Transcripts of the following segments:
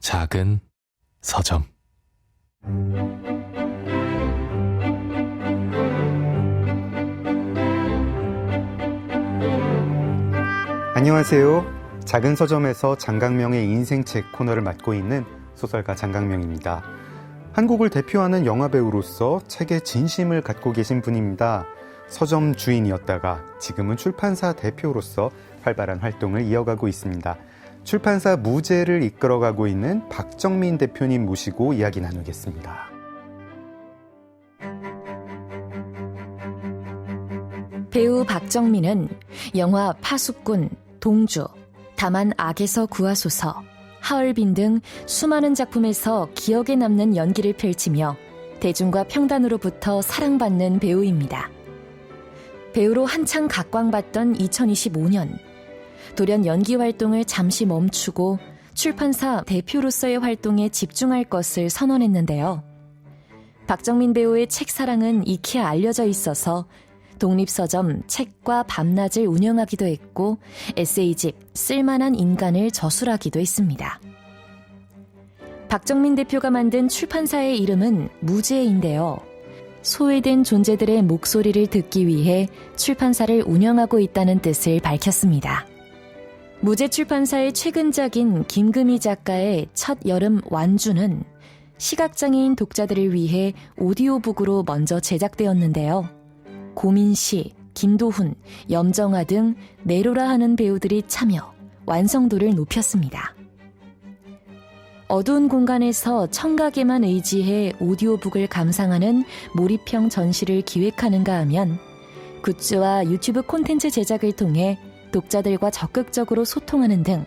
작은 서점. 안녕하세요. 작은 서점에서 장강명의 인생책 코너를 맡고 있는 소설가 장강명입니다. 한국을 대표하는 영화배우로서 책에 진심을 갖고 계신 분입니다. 서점 주인이었다가 지금은 출판사 대표로서 활발한 활동을 이어가고 있습니다. 출판사 무제를 이끌어가고 있는 박정민 대표님 모시고 이야기 나누겠습니다. 배우 박정민은 영화 파수꾼, 동주, 다만 악에서 구하소서, 하얼빈 등 수많은 작품에서 기억에 남는 연기를 펼치며 대중과 평단으로부터 사랑받는 배우입니다. 배우로 한창 각광받던 2025년, 돌연 연기 활동을 잠시 멈추고 출판사 대표로서의 활동에 집중할 것을 선언했는데요. 박정민 배우의 책 사랑은 익히 알려져 있어서 독립서점 책과 밤낮을 운영하기도 했고 에세이집 쓸만한 인간을 저술하기도 했습니다. 박정민 대표가 만든 출판사의 이름은 무제인데요. 소외된 존재들의 목소리를 듣기 위해 출판사를 운영하고 있다는 뜻을 밝혔습니다. 무제 출판사의 최근작인 김금희 작가의 첫 여름 완주는 시각장애인 독자들을 위해 오디오북으로 먼저 제작되었는데요. 고민씨, 김도훈, 염정아 등 내로라 하는 배우들이 참여, 완성도를 높였습니다. 어두운 공간에서 청각에만 의지해 오디오북을 감상하는 몰입형 전시를 기획하는가 하면 굿즈와 유튜브 콘텐츠 제작을 통해 독자들과 적극적으로 소통하는 등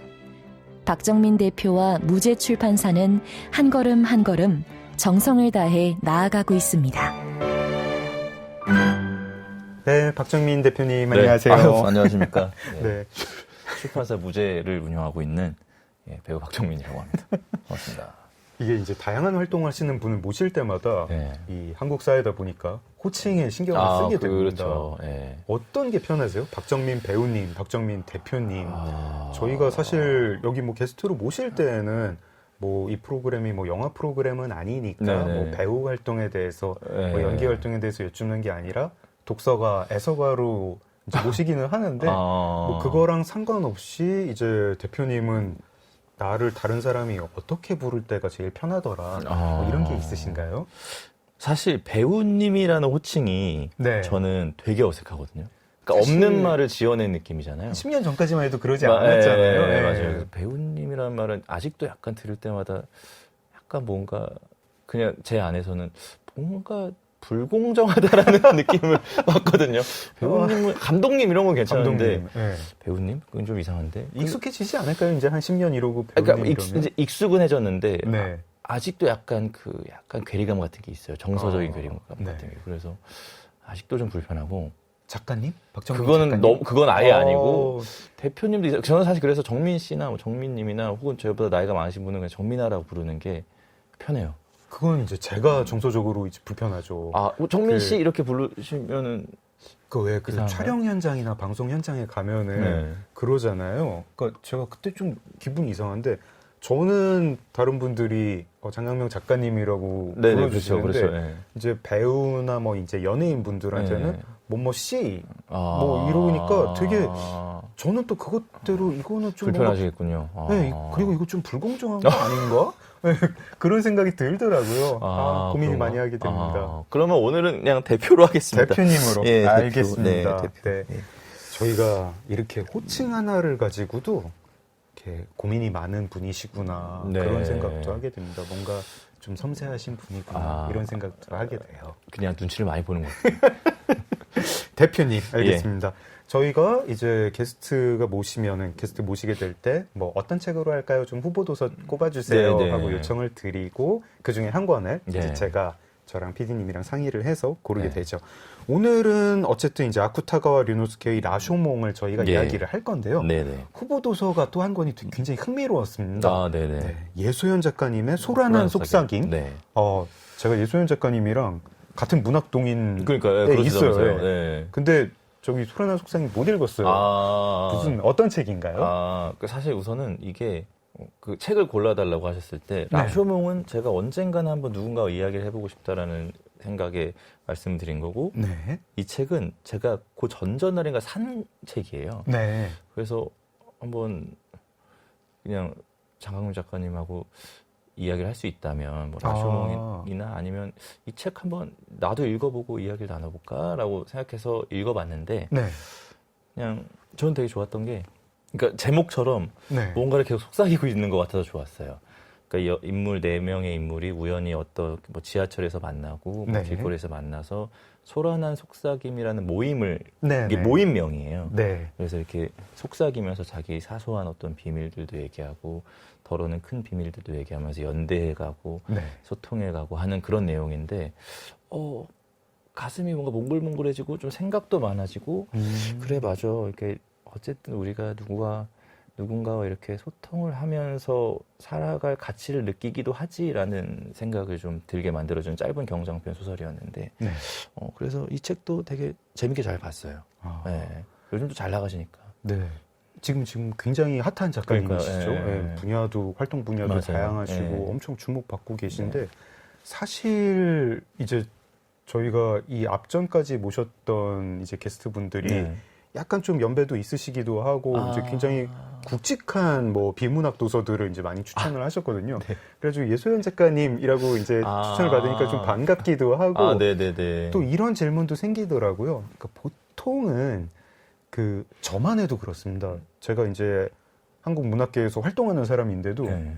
박정민 대표와 무제 출판사는 한 걸음 한 걸음 정성을 다해 나아가고 있습니다. 네, 박정민 대표님 안녕하세요. 안녕하십니까. 네. 네. 출판사 무제를 운영하고 있는 배우 박정민이라고 합니다. 반갑습니다. 이게 이제 다양한 활동을 하시는 분을 모실 때마다 이 한국 사회다 보니까 호칭에 신경을 쓰게 됩니다. 그렇죠. 네. 어떤 게 편하세요? 박정민 배우님, 박정민 대표님. 저희가 사실 여기 뭐 게스트로 모실 때에는 뭐 이 프로그램이 뭐 영화 프로그램은 아니니까 뭐 배우 활동에 대해서 뭐 연기 활동에 대해서 여쭙는 게 아니라 독서가 애서가로 이제 모시기는 하는데 뭐 그거랑 상관없이 이제 대표님은 나를 다른 사람이 어떻게 부를 때가 제일 편하더라 뭐 이런 게 있으신가요? 사실 배우님이라는 호칭이 저는 되게 어색하거든요. 그러니까 없는 말을 지어낸 느낌이잖아요. 10년 전까지만 해도 그러지 않았잖아요. 네, 맞아요. 배우님이라는 말은 아직도 약간 들을 때마다 약간 뭔가 그냥 제 안에서는 뭔가 불공정하다라는 느낌을 받거든요. 배우님은 감독님 이런 건 괜찮은데 배우님 그건 좀 이상한데 익숙해지지 않을까요? 이제 한 10년 이러고 배우님 그러니까 이제 익숙은 해졌는데 네. 아직도 약간 괴리감 같은 게 있어요. 정서적인 괴리감 같은 게. 그래서 아직도 좀 불편하고. 작가님? 박정민 그거는 작가님? 그건 아예 아니고 대표님도 저는 사실 그래서 정민 씨나 뭐 정민님이나 혹은 저보다 나이가 많으신 분은 그냥 정민아라고 부르는 게 편해요. 그건 이제 제가 정서적으로 이제 불편하죠. 정민 씨 이렇게 부르시면은 그 촬영 현장이나 방송 현장에 가면은 그러잖아요. 그러니까 제가 그때 좀 기분이 이상한데 저는 다른 분들이 장강명 작가님이라고 불러주시는데 그렇죠. 이제 배우나 뭐 이제 연예인 분들한테는 뭐뭐 씨 뭐 이러니까 되게 저는 또 그것대로 이거는 좀 불편하시겠군요. 네, 그리고 이거 좀 불공정한 거 아닌가? 네, 그런 생각이 들더라고요. 고민이 그런가? 많이 하게 됩니다. 그러면 오늘은 그냥 대표로 하겠습니다. 대표님으로 알겠습니다. 대표. 저희가 이렇게 호칭 하나를 가지고도 이렇게 고민이 많은 분이시구나 그런 생각도 하게 됩니다. 뭔가 좀 섬세하신 분이구나 이런 생각도 하게 돼요. 그냥 눈치를 많이 보는 것 같아요. 대표님 알겠습니다. 저희가 이제 게스트 모시게 될 때 뭐 어떤 책으로 할까요? 좀 후보 도서 꼽아주세요 하고 요청을 드리고 그 중에 한 권을 이제 저랑 PD님이랑 상의를 해서 고르게 되죠. 오늘은 어쨌든 이제 아쿠타가와 류노스케의 라쇼몽을 저희가 이야기를 할 건데요. 후보 도서가 또 한 권이 굉장히 흥미로웠습니다. 예소연 작가님의 소란한 속삭임. 제가 예소연 작가님이랑 같은 문학동인에 있어요. 근데 저기 소란한 속삭임 못 읽었어요. 무슨 어떤 책인가요? 사실 우선은 이게 그 책을 골라달라고 하셨을 때 네. 라쇼몽은 제가 언젠가는 한번 누군가와 이야기를 해보고 싶다라는 생각에 말씀드린 거고 네. 이 책은 제가 그 전전날인가 산 책이에요. 네. 그래서 한번 그냥 장강민 작가님하고 이야기를 할 수 있다면 뭐 라쇼몽이나 아니면 이 책 한번 나도 읽어보고 이야기를 나눠볼까라고 생각해서 읽어봤는데 네. 그냥 저는 되게 좋았던 게 그러니까 제목처럼 네. 뭔가를 계속 속삭이고 있는 것 같아서 좋았어요. 그러니까 인물 4명의 인물이 우연히 어떤 뭐 지하철에서 만나고 뭐 네. 길거리에서 만나서 소란한 속삭임이라는 모임을 네. 이게 네. 모임명이에요. 네. 그래서 이렇게 속삭이면서 자기 사소한 어떤 비밀들도 얘기하고 더러는 큰 비밀들도 얘기하면서 연대해가고 네. 소통해가고 하는 그런 내용인데 가슴이 뭔가 몽글몽글해지고 좀 생각도 많아지고 그래 맞아 이렇게 어쨌든 우리가 누군가와 이렇게 소통을 하면서 살아갈 가치를 느끼기도 하지라는 생각을 좀 들게 만들어주는 짧은 경장편 소설이었는데 네. 그래서 이 책도 되게 재밌게 잘 봤어요. 네. 요즘도 잘 나가시니까. 네. 지금 굉장히 핫한 작가님이시죠. 그러니까요. 예. 네, 분야도 활동 분야도 맞아요. 다양하시고 예. 엄청 주목받고 계신데 사실 이제 저희가 이 앞전까지 모셨던 이제 게스트분들이 네. 약간 좀 연배도 있으시기도 하고 이제 굉장히 굵직한 뭐 비문학 도서들을 이제 많이 추천을 하셨거든요. 네. 그래가지고 예소연 작가님이라고 이제 추천을 받으니까 좀 반갑기도 하고 네네네. 또 이런 질문도 생기더라고요. 그러니까 보통은 저만 해도 그렇습니다. 제가 이제 한국 문학계에서 활동하는 사람인데도 네.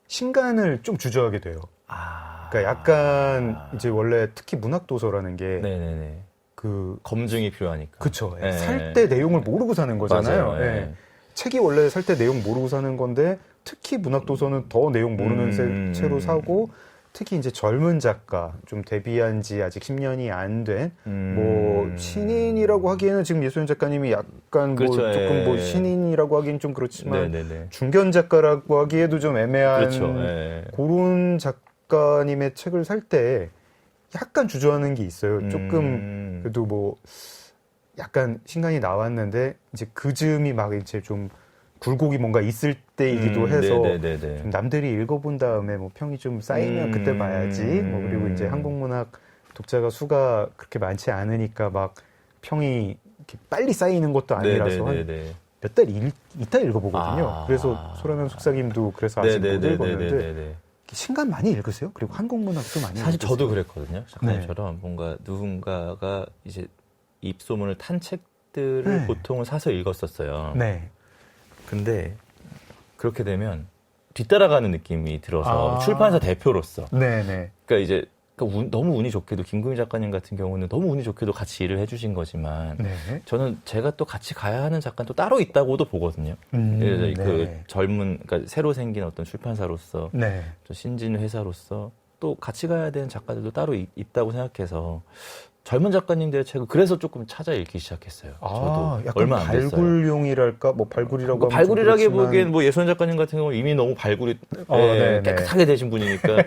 신간을 좀 주저하게 돼요. 그러니까 약간 이제 원래 특히 문학 도서라는 게 네네네. 검증이 필요하니까. 그쵸. 네. 살 때 내용을 모르고 사는 거잖아요. 맞아요. 예. 책이 원래 살 때 내용 모르고 사는 건데 특히 문학 도서는 더 내용 모르는 채로 사고 특히 이제 젊은 작가 좀 데뷔한 지 아직 10년이 안 된 뭐 신인이라고 하기에는 지금 예소연 작가님이 약간 그렇죠. 뭐 조금 뭐 신인이라고 하기엔 좀 그렇지만 네네네. 중견 작가라고 하기에도 좀 애매한 그렇죠. 그런 작가님의 책을 살 때 약간 주저하는 게 있어요. 조금 그래도 뭐 약간 신간이 나왔는데 이제 그 즈음이 막 이제 좀 굴곡이 뭔가 있을 때이기도 해서 좀 남들이 읽어본 다음에 뭐 평이 좀 쌓이면 그때 봐야지. 뭐 그리고 이제 한국문학 독자가 수가 그렇게 많지 않으니까 막 평이 이렇게 빨리 쌓이는 것도 아니라서 한 몇 달 있다 읽어보거든요. 그래서 소라면 속삭임도 그래서 아직 못 읽었는데 신간 많이 읽으세요? 그리고 한국문학도 많이 사실 읽으세요? 저도 그랬거든요. 작가님처럼 뭔가 누군가가 이제 입소문을 탄 책들을 보통은 사서 읽었었어요. 네. 근데 그렇게 되면 뒤따라가는 느낌이 들어서 출판사 대표로서 네네. 그러니까 이제 너무 운이 좋게도 김구미 작가님 같은 경우는 너무 운이 좋게도 같이 일을 해주신 거지만 저는 제가 또 같이 가야 하는 작가는 또 따로 있다고도 보거든요. 그 젊은 그러니까 새로 생긴 어떤 출판사로서 또 신진 회사로서 또 같이 가야 되는 작가들도 따로 있다고 생각해서 젊은 작가님들의 책을 그래서 조금 찾아 읽기 시작했어요. 저도 약간 얼마 안 됐어요. 발굴용이랄까, 뭐 발굴이라고 하면 발굴이라게 보기엔 뭐 예소연 작가님 같은 경우 이미 너무 발굴이 깨끗하게 되신 분이니까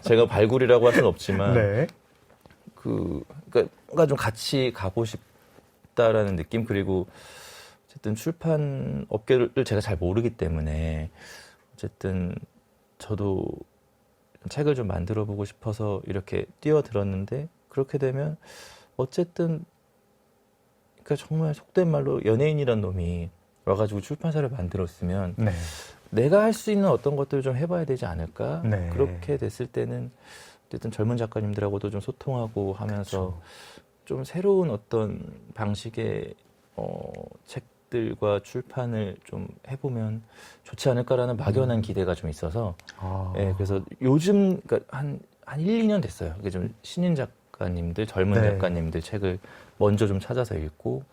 제가 발굴이라고 할 수는 없지만 그러니까 좀 같이 가고 싶다라는 느낌 그리고 어쨌든 출판 업계를 제가 잘 모르기 때문에 어쨌든 저도 책을 좀 만들어 보고 싶어서 이렇게 뛰어들었는데. 그렇게 되면 어쨌든 그러니까 정말 속된 말로 연예인이란 놈이 와가지고 출판사를 만들었으면 내가 할 수 있는 어떤 것들을 좀 해봐야 되지 않을까? 그렇게 됐을 때는 어쨌든 젊은 작가님들하고도 좀 소통하고 하면서 좀 새로운 어떤 방식의 책들과 출판을 좀 해보면 좋지 않을까라는 막연한 기대가 좀 있어서 그래서 요즘 그러니까 한 1, 2년 됐어요. 이게 좀 신인 작가님들, 젊은 작가님들 책을 먼저 좀 찾아서 읽고,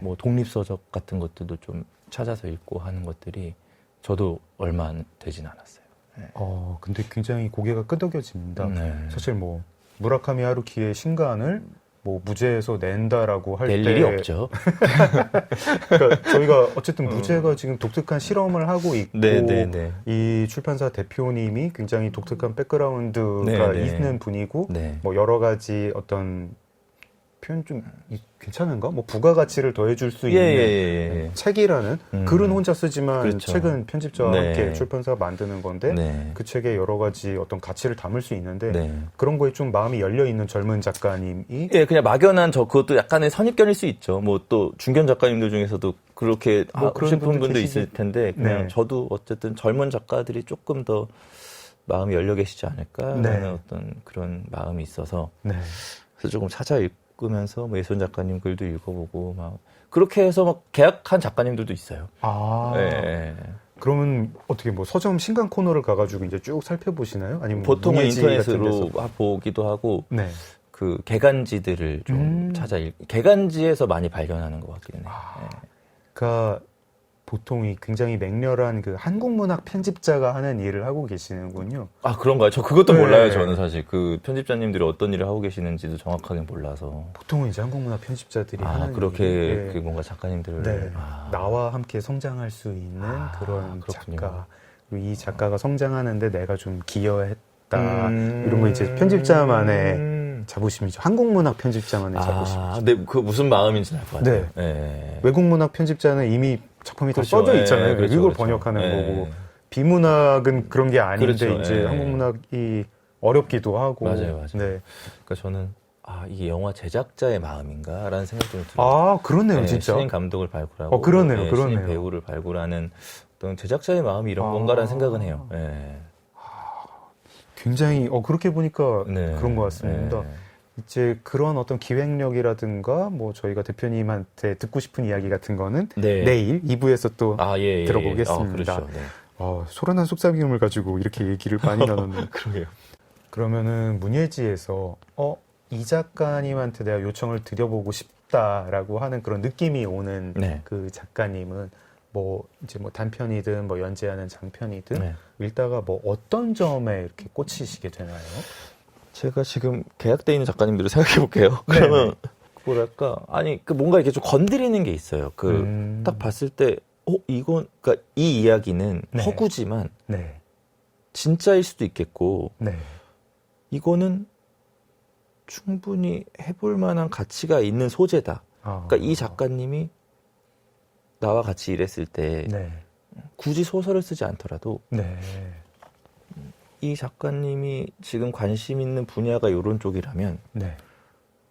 뭐 독립서적 같은 것들도 좀 찾아서 읽고 하는 것들이 저도 얼마 안 되진 않았어요. 근데 굉장히 고개가 끄덕여집니다. 사실 뭐 무라카미 하루키의 신간을 뭐 무제에서 낸다라고 할 때 낼 일이 없죠. 그러니까 저희가 어쨌든 무제가 지금 독특한 실험을 하고 있고 이 출판사 대표님이 굉장히 독특한 백그라운드가 있는 분이고 뭐 여러 가지 어떤 표현 좀 괜찮은가? 뭐 부가가치를 더해줄 수 있는 예. 책이라는 글은 혼자 쓰지만 그렇죠. 책은 편집자와 네. 함께 출판사가 만드는 건데 네. 그 책에 여러 가지 어떤 가치를 담을 수 있는데 네. 그런 거에 좀 마음이 열려 있는 젊은 작가님이 예, 그냥 막연한 그것도 약간의 선입견일 수 있죠. 뭐 또 중견 작가님들 중에서도 그렇게 뭐 하고 그런 싶은 분도 분도 계시지. 있을 텐데 그냥 네. 저도 어쨌든 젊은 작가들이 조금 더 마음이 열려 계시지 않을까라는 네. 어떤 그런 마음이 있어서 네. 그래서 조금 찾아 읽으면서 뭐 예순 작가님 글도 읽어보고 막 그렇게 해서 막 계약한 작가님들도 있어요. 아. 예. 그러면 어떻게 뭐 서점 신간 코너를 가가지고 이제 쭉 살펴보시나요? 아니면 보통은 문예지 같은 인터넷으로 데서? 보기도 하고 네. 그 개간지들을 좀 개간지에서 많이 발견하는 것 같긴 해요. 그러니까 보통 이 굉장히 맹렬한 그 한국문학 편집자가 하는 일을 하고 계시는군요. 아, 그런가요? 저 그것도 네. 몰라요, 저는 사실. 그 편집자님들이 어떤 일을 하고 계시는지도 정확하게 몰라서. 보통은 이제 한국문학 편집자들이 하는 그렇게 일이, 그 뭔가 작가님들을. 네. 아. 나와 함께 성장할 수 있는 그런 그렇군요. 작가. 그리고 이 작가가 성장하는데 내가 좀 기여했다. 이런 거 이제 편집자만의 자부심이죠. 한국문학 편집자만의 자부심이죠. 근데 그 무슨 마음인지 알 것 같아요. 네. 네. 외국문학 편집자는 이미 작품이 그렇죠. 다 써져 있잖아요. 네, 그렇죠, 이걸 그렇죠. 번역하는 네. 거고. 비문학은 그런 게 아닌데 그렇죠. 이제 네. 한국문학이 어렵기도 하고. 맞아요. 네. 그러니까 저는, 이게 영화 제작자의 마음인가라는 생각이 좀 들어요. 아, 그렇네요, 진짜. 신인 감독을 발굴하고. 그러네요. 신인 배우를 발굴하는 어떤 제작자의 마음이 이런 건가라는 생각은 해요. 네. 굉장히, 그렇게 보니까 네. 그런 것 같습니다. 네. 이제 그런 어떤 기획력이라든가 뭐 저희가 대표님한테 듣고 싶은 이야기 같은 거는 네. 내일 2부에서 또 예. 들어보겠습니다. 그렇죠. 네. 소란한 속삭임을 가지고 이렇게 얘기를 많이 나눴네요. 그러게요. 그러면은 문예지에서 이 작가님한테 내가 요청을 드려보고 싶다라고 하는 그런 느낌이 오는 네. 그 작가님은 뭐 이제 뭐 단편이든 뭐 연재하는 장편이든 네. 읽다가 뭐 어떤 점에 이렇게 꽂히시게 되나요? 제가 지금 계약돼 있는 작가님들을 생각해 볼게요. 그러면 뭐랄까 그 뭔가 이렇게 좀 건드리는 게 있어요. 딱 봤을 때 이건 그러니까 이 이야기는 네. 허구지만 네. 진짜일 수도 있겠고 네. 이거는 충분히 해볼 만한 가치가 있는 소재다. 그러니까 이 작가님이 나와 같이 일했을 때 네. 굳이 소설을 쓰지 않더라도 네. 이 작가님이 지금 관심 있는 분야가 이런 쪽이라면 네.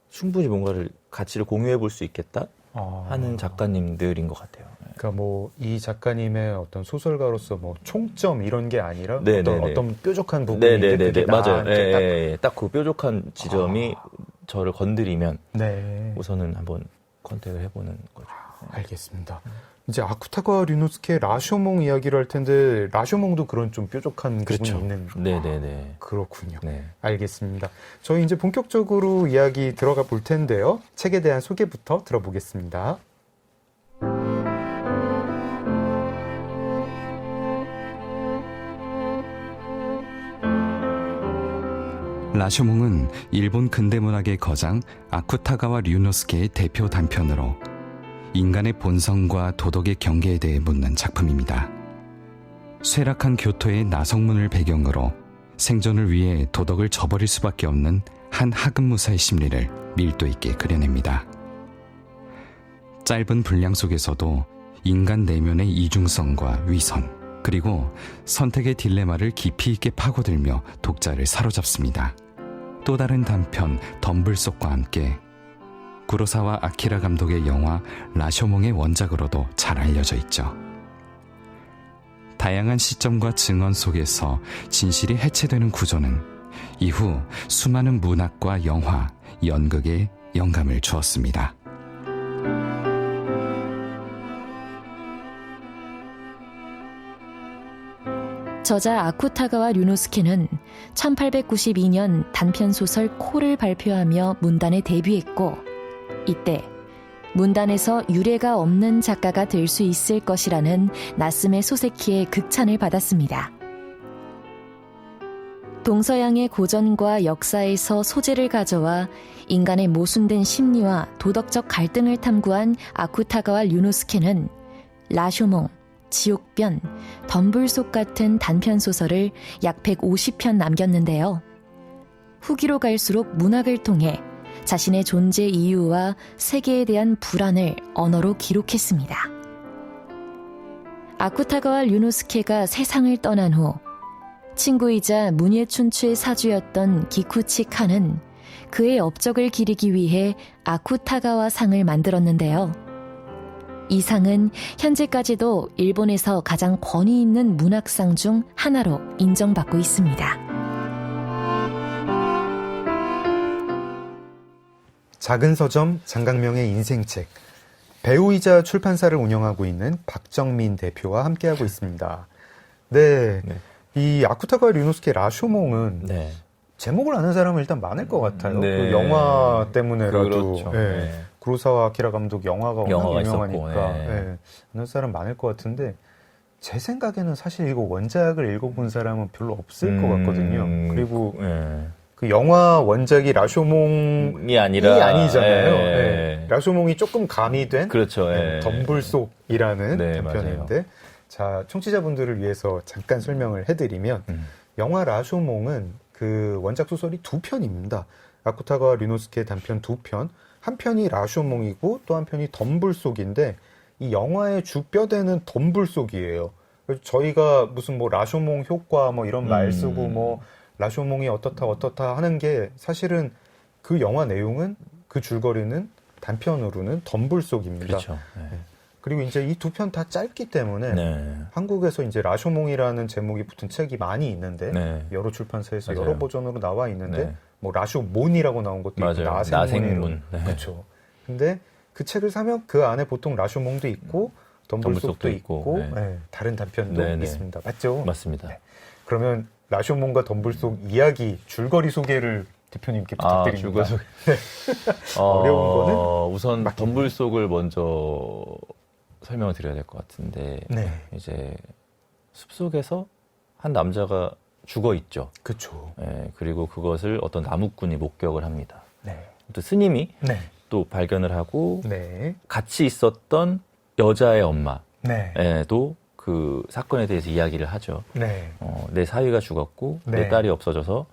충분히 뭔가를 가치를 공유해 볼 수 있겠다 하는 작가님들인 것 같아요. 그러니까 뭐 이 작가님의 어떤 소설가로서 뭐 총점 이런 게 아니라 네네네. 어떤 뾰족한 부분이 네네네. 맞아요. 이렇게 딱 그 뾰족한 지점이 저를 건드리면 네. 우선은 한번 컨택을 해보는 거죠. 알겠습니다. 이제 아쿠타과 류노스케 라쇼몽 이야기를 할 텐데 라쇼몽도 그런 좀 뾰족한 부분이 있는 네네네. 그렇군요. 네. 알겠습니다. 저희 이제 본격적으로 이야기 들어가 볼 텐데요. 책에 대한 소개부터 들어보겠습니다. 라쇼몽은 일본 근대문학의 거장 아쿠타가와 류노스케의 대표 단편으로 인간의 본성과 도덕의 경계에 대해 묻는 작품입니다. 쇠락한 교토의 나성문을 배경으로 생존을 위해 도덕을 저버릴 수밖에 없는 한 학은무사의 심리를 밀도 있게 그려냅니다. 짧은 분량 속에서도 인간 내면의 이중성과 위선, 그리고 선택의 딜레마를 깊이 있게 파고들며 독자를 사로잡습니다. 또 다른 단편 덤블속과 함께 구로사와 아키라 감독의 영화 라쇼몽의 원작으로도 잘 알려져 있죠. 다양한 시점과 증언 속에서 진실이 해체되는 구조는 이후 수많은 문학과 영화, 연극에 영감을 주었습니다. 저자 아쿠타가와 류노스케는 1892년 단편소설 코를 발표하며 문단에 데뷔했고 이때 문단에서 유례가 없는 작가가 될 수 있을 것이라는 나스메 소세키의 극찬을 받았습니다. 동서양의 고전과 역사에서 소재를 가져와 인간의 모순된 심리와 도덕적 갈등을 탐구한 아쿠타가와 류노스케는 라쇼몽, 지옥변, 덤불속 같은 단편소설을 약 150편 남겼는데요. 후기로 갈수록 문학을 통해 자신의 존재 이유와 세계에 대한 불안을 언어로 기록했습니다. 아쿠타가와 류노스케가 세상을 떠난 후 친구이자 문예춘추의 사주였던 기쿠치 칸은 그의 업적을 기리기 위해 아쿠타가와 상을 만들었는데요. 이 상은 현재까지도 일본에서 가장 권위 있는 문학상 중 하나로 인정받고 있습니다. 작은 서점 장강명의 인생책, 배우이자 출판사를 운영하고 있는 박정민 대표와 함께하고 있습니다. 네, 네. 이 아쿠타가 류노스케 라쇼몽은 네. 제목을 아는 사람은 일단 많을 것 같아요. 네. 그 영화 때문에라도 그렇죠. 예, 네. 구로사와 아키라 감독 영화가 워낙 영화가 유명하니까 있었고, 네. 예, 아는 사람 많을 것 같은데 제 생각에는 사실 이거 원작을 읽어본 사람은 별로 없을 것 같거든요. 그리고 네. 그 영화 원작이 라쇼몽이 이 아니라 아니잖아요. 예. 예. 라쇼몽이 조금 가미된 그렇죠. 예. 덤불속이라는 네, 단편인데 자 청취자분들을 위해서 잠깐 설명을 해드리면 영화 라쇼몽은 그 원작 소설이 2편입니다. 아쿠타가와 류노스케의 단편 2편, 한 편이 라쇼몽이고 또 한 편이 덤불속인데 이 영화의 주뼈대는 덤불속이에요. 그래서 저희가 무슨 뭐 라쇼몽 효과 뭐 이런 말 쓰고 뭐 라쇼몽이 어떻다 하는 게 사실은 그 영화 내용은 그 줄거리는 단편으로는 덤불속입니다. 그렇죠. 네. 그리고 이제 이 2편 다 짧기 때문에 네. 한국에서 이제 라쇼몽이라는 제목이 붙은 책이 많이 있는데 네. 여러 출판사에서 맞아요. 여러 버전으로 나와 있는데 네. 뭐 라쇼몬이라고 나온 것도 있고 맞아요. 나생문. 네. 그렇죠. 근데 그 책을 사면 그 안에 보통 라쇼몽도 있고 덤불속도 덤불속도 있고 있고, 네. 네, 다른 단편도 네, 네. 있습니다. 맞죠? 맞습니다. 네. 그러면 라쇼몽과 덤불속 이야기 줄거리 소개를 대표님께 부탁드립니다. 줄거리 어려운 거는 우선 맡깁니다. 덤불속을 먼저 설명을 드려야 될 것 같은데 네, 이제 숲속에서 한 남자가 죽어 있죠. 그렇죠. 예, 그리고 그것을 어떤 나무꾼이 목격을 합니다. 네, 또 스님이 네, 또 발견을 하고 네, 같이 있었던 여자의 네, 엄마도 그 사건에 대해서 이야기를 하죠. 네, 내 사위가 죽었고 네. 내 딸이 없어져서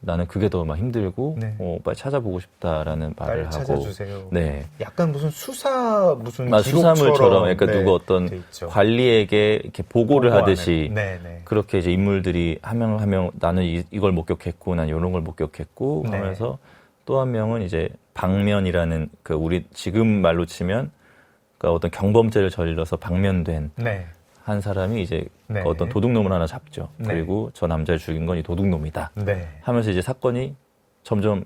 나는 그게 더 막 힘들고 네. 빨리 찾아보고 싶다라는 말을 딸 하고 찾아주세요. 네. 약간 무슨 수사 무슨 수사물처럼 기록처럼 그러니까 네, 누구 어떤 돼 있죠. 관리에게 이렇게 보고를 보고 하듯이 안에. 네, 네. 그렇게 이제 인물들이 한 명 한 명 나는 이걸 목격했고 난 이런 걸 목격했고 네. 하면서 또 한 명은 이제 방면이라는 그 우리 지금 말로 치면 그러니까 어떤 경범죄를 저질러서 방면된 네. 한 사람이 이제 네. 어떤 도둑놈을 하나 잡죠. 네. 그리고 저 남자를 죽인 건 이 도둑놈이다. 네. 하면서 이제 사건이 점점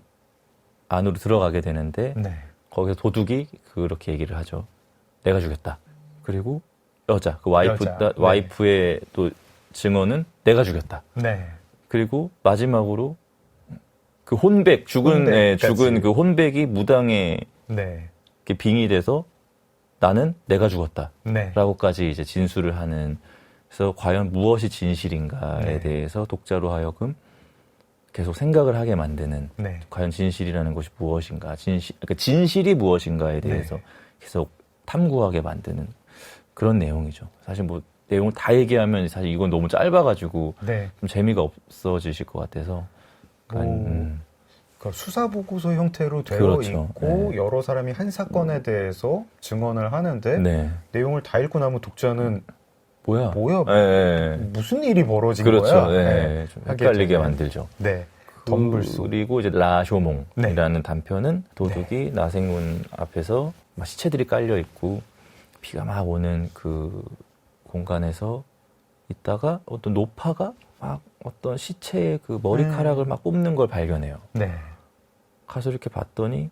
안으로 들어가게 되는데 네. 거기서 도둑이 그렇게 얘기를 하죠. 내가 죽였다. 그리고 여자, 그 여자. 네. 와이프의 또 증언은 내가 죽였다. 네. 그리고 마지막으로 그 혼백, 죽은 혼백까지. 그 혼백이 무당에 네. 이렇게 빙의돼서 나는 내가 죽었다. 네. 라고까지 이제 진술을 하는. 그래서 과연 무엇이 진실인가에 네. 대해서 독자로 하여금 계속 생각을 하게 만드는 네. 과연 진실이라는 것이 무엇인가, 그러니까 진실이 무엇인가에 대해서 네. 계속 탐구하게 만드는 그런 내용이죠. 사실 뭐 내용을 다 얘기하면 사실 이건 너무 짧아가지고 네. 좀 재미가 없어지실 것 같아서. 그 수사 보고서 형태로 되어 그렇죠. 있고 네. 여러 사람이 한 사건에 대해서 증언을 하는데 네. 내용을 다 읽고 나면 독자는 뭐야? 뭐야? 네. 무슨 일이 벌어진 그렇죠. 거야? 네. 좀 하게 헷갈리게 되는. 만들죠. 네. 덤불속. 그리고 이제 라쇼몽이라는 네. 단편은 도둑이 나생문 앞에서 막 시체들이 깔려 있고 비가 막 오는 그 공간에서 있다가 어떤 노파가 막 어떤 시체의 그 머리카락을 막 뽑는 걸 발견해요. 네. 가서 이렇게 봤더니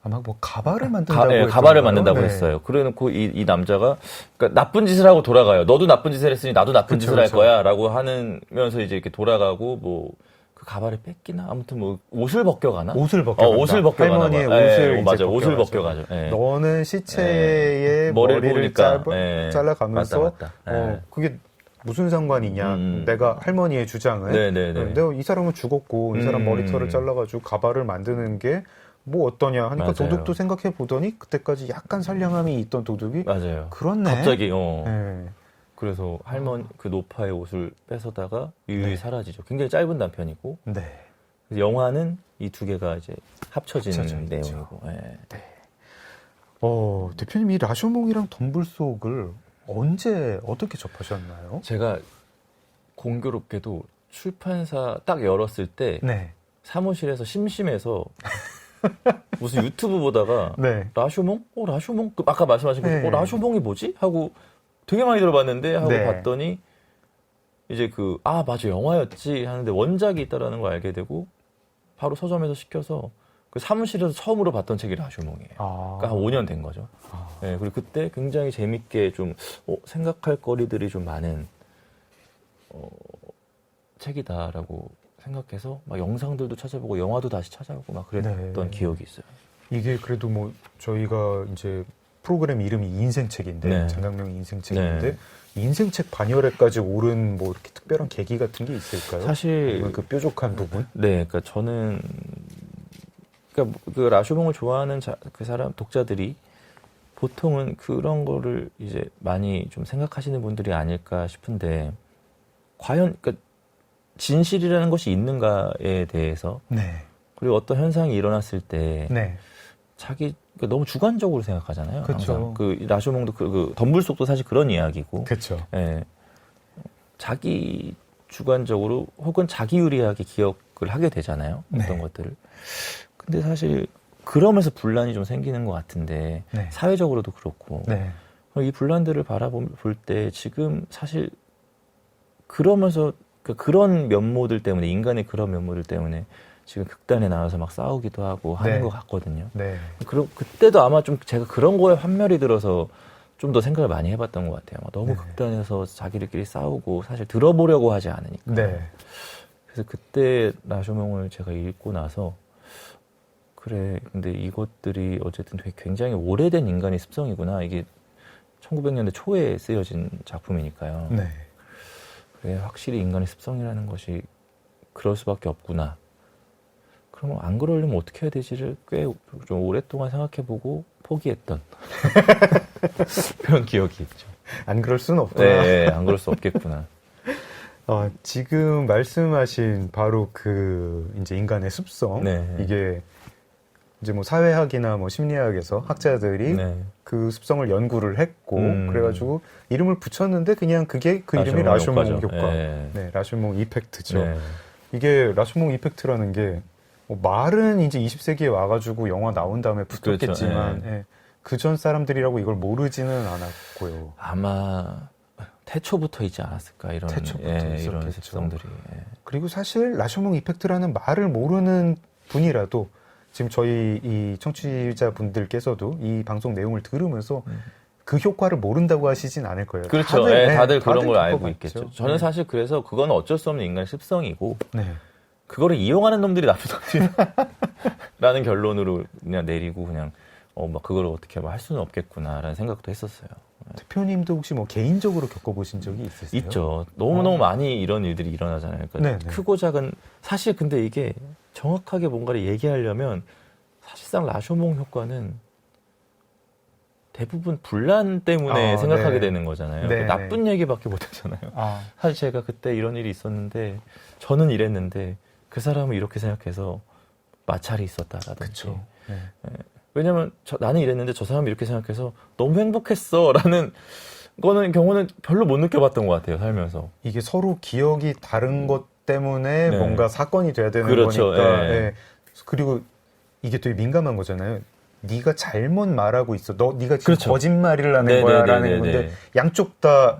아마 뭐 가발을 만든다고 가발을 했던가요? 만든다고 네. 했어요. 그래놓고 이 남자가 그러니까 나쁜 짓을 하고 돌아가요. 너도 나쁜 짓을 했으니 나도 나쁜 그쵸, 짓을 할 그쵸. 거야라고 하면서 이제 이렇게 돌아가고 뭐 그 가발을 뺏기나 아무튼 뭐 옷을 벗겨가나? 옷을 벗겨간다. 옷을 벗겨가나 할머니의 봐. 옷을 이제 맞아. 옷을 벗겨가죠. 벗겨가죠. 예. 너는 시체의 머리를 보니까, 잘라가면서 맞다. 예. 그게 무슨 상관이냐? 내가 할머니의 주장은 네네네. 근데 이 사람은 죽었고 이 사람 머리털을 잘라가지고 가발을 만드는 게 뭐 어떠냐 하니까 맞아요. 도둑도 생각해 보더니 그때까지 약간 선량함이 있던 도둑이 맞아요. 그렇네. 갑자기 네. 그래서 할머니 그 노파의 옷을 뺏어다가 유유히 사라지죠. 굉장히 짧은 단편이고 네. 그래서 영화는 이 두 개가 이제 합쳐진 합쳐져 있죠. 내용이고. 예. 대표님 이 라쇼몽이랑 덤불속을 언제 어떻게 접하셨나요? 제가 공교롭게도 출판사 딱 열었을 때 네. 사무실에서 심심해서 무슨 유튜브 보다가 네. 라쇼몽? 라쇼몽? 아까 말씀하신 거 네. 라쇼몽이 뭐지? 하고 되게 많이 들어봤는데 하고 네. 봤더니 이제 맞아 영화였지 하는데 원작이 있다라는 걸 알게 되고 바로 서점에서 시켜서 그 사무실에서 처음으로 봤던 책이 라쇼몽이에요. 그러니까 한 5년 된 거죠. 네, 그리고 그때 굉장히 재밌게 좀 생각할 거리들이 좀 많은 책이다라고 생각해서 막 영상들도 찾아보고 영화도 다시 찾아보고 막 그랬던 네. 기억이 있어요. 이게 그래도 뭐 저희가 이제 프로그램 이름이 인생책인데 네. 장강명 인생책인데 네. 인생책 반열에까지 오른 뭐 이렇게 특별한 계기 같은 게 있을까요? 사실 아니면 그 뾰족한 부분? 네, 그러니까 저는 그 라쇼몽을 좋아하는 그 사람 독자들이 보통은 그런 거를 이제 많이 좀 생각하시는 분들이 아닐까 싶은데 과연 그러니까 진실이라는 것이 있는가에 대해서 네. 그리고 어떤 현상이 일어났을 때 네. 자기 너무 주관적으로 생각하잖아요. 그쵸. 항상. 그 라쇼몽도 그 덤불속도 사실 그런 이야기고. 그렇죠. 예. 자기 주관적으로 혹은 자기 유리하게 기억을 하게 되잖아요. 어떤 네. 것들을. 근데 사실 그러면서 분란이 좀 생기는 것 같은데 네. 사회적으로도 그렇고 네. 이 분란들을 바라볼 때 지금 사실 그러면서 그런 면모들 때문에 인간의 그런 면모들 때문에 지금 극단에 나와서 막 싸우기도 하고 하는 네. 것 같거든요. 네. 그럼 그때도 아마 좀 제가 그런 거에 환멸이 들어서 좀 더 생각을 많이 해봤던 것 같아요. 너무 네. 극단에서 자기들끼리 싸우고 사실 들어보려고 하지 않으니까. 네. 그래서 그때 라쇼몽을 제가 읽고 나서 그래 근데 이것들이 어쨌든 되게 굉장히 오래된 인간의 습성이구나. 이게 1900년대 초에 쓰여진 작품이니까요. 네. 그래 확실히 인간의 습성이라는 것이 그럴 수밖에 없구나. 그럼 안 그러려면 어떻게 해야 되지를 꽤 좀 오랫동안 생각해보고 포기했던 그런 기억이 있죠. 안 그럴 수는 없구나. 네, 안 그럴 수 없겠구나. 지금 말씀하신 바로 이제 인간의 습성. 네. 이게 이제 뭐 사회학이나 뭐 심리학에서 학자들이 네. 그 습성을 연구를 했고, 그래가지고 이름을 붙였는데 그냥 그게 그 이름이 라쇼몽 라쇼몽 효과죠. 효과. 네. 네, 라쇼몽 이펙트죠. 네. 이게 라쇼몽 이펙트라는 게 말은 이제 20세기에 와가지고 영화 나온 다음에 붙었겠지만 그렇죠. 예, 그전 사람들이라고 이걸 모르지는 않았고요. 아마 태초부터 있지 않았을까 이런 태초부터 이런 있었겠죠. 습성들이. 예. 그리고 사실 라쇼몽 이펙트라는 말을 모르는 분이라도 지금 저희 이 청취자분들께서도 이 방송 내용을 들으면서 그 효과를 모른다고 하시진 않을 거예요. 그렇죠. 다들 그런 걸 알고 그거 있겠죠. 같죠. 저는 사실 그래서 그건 어쩔 수 없는 인간의 습성이고 네. 그거를 이용하는 놈들이 나쁜 놈들이라는 결론으로 그냥 내리고 그냥 막 그걸 어떻게 할 수는 없겠구나라는 생각도 했었어요. 대표님도 혹시 뭐 개인적으로 겪어보신 적이 있으세요? 있죠. 너무너무 많이 이런 일들이 일어나잖아요. 그러니까 네네. 크고 작은 사실 근데 이게 정확하게 뭔가를 얘기하려면 사실상 라쇼몽 효과는 대부분 분란 때문에 생각하게 네. 되는 거잖아요. 네, 나쁜 얘기밖에 못 하잖아요. 사실 제가 그때 이런 일이 있었는데 저는 이랬는데 그 사람은 이렇게 생각해서 마찰이 있었다라든지. 그렇죠. 네. 왜냐면 나는 이랬는데 저 사람이 이렇게 생각해서 너무 행복했어라는 경우는 별로 못 느껴봤던 것 같아요. 살면서. 이게 서로 기억이 다른 것 때문에 네. 뭔가 사건이 돼야 되는 그렇죠. 거니까. 예. 예. 그리고 이게 되게 민감한 거잖아요. 네가 잘못 말하고 있어. 네가 지금 그렇죠. 거짓말을 하는 네네네네네. 거야라는 건데 양쪽 다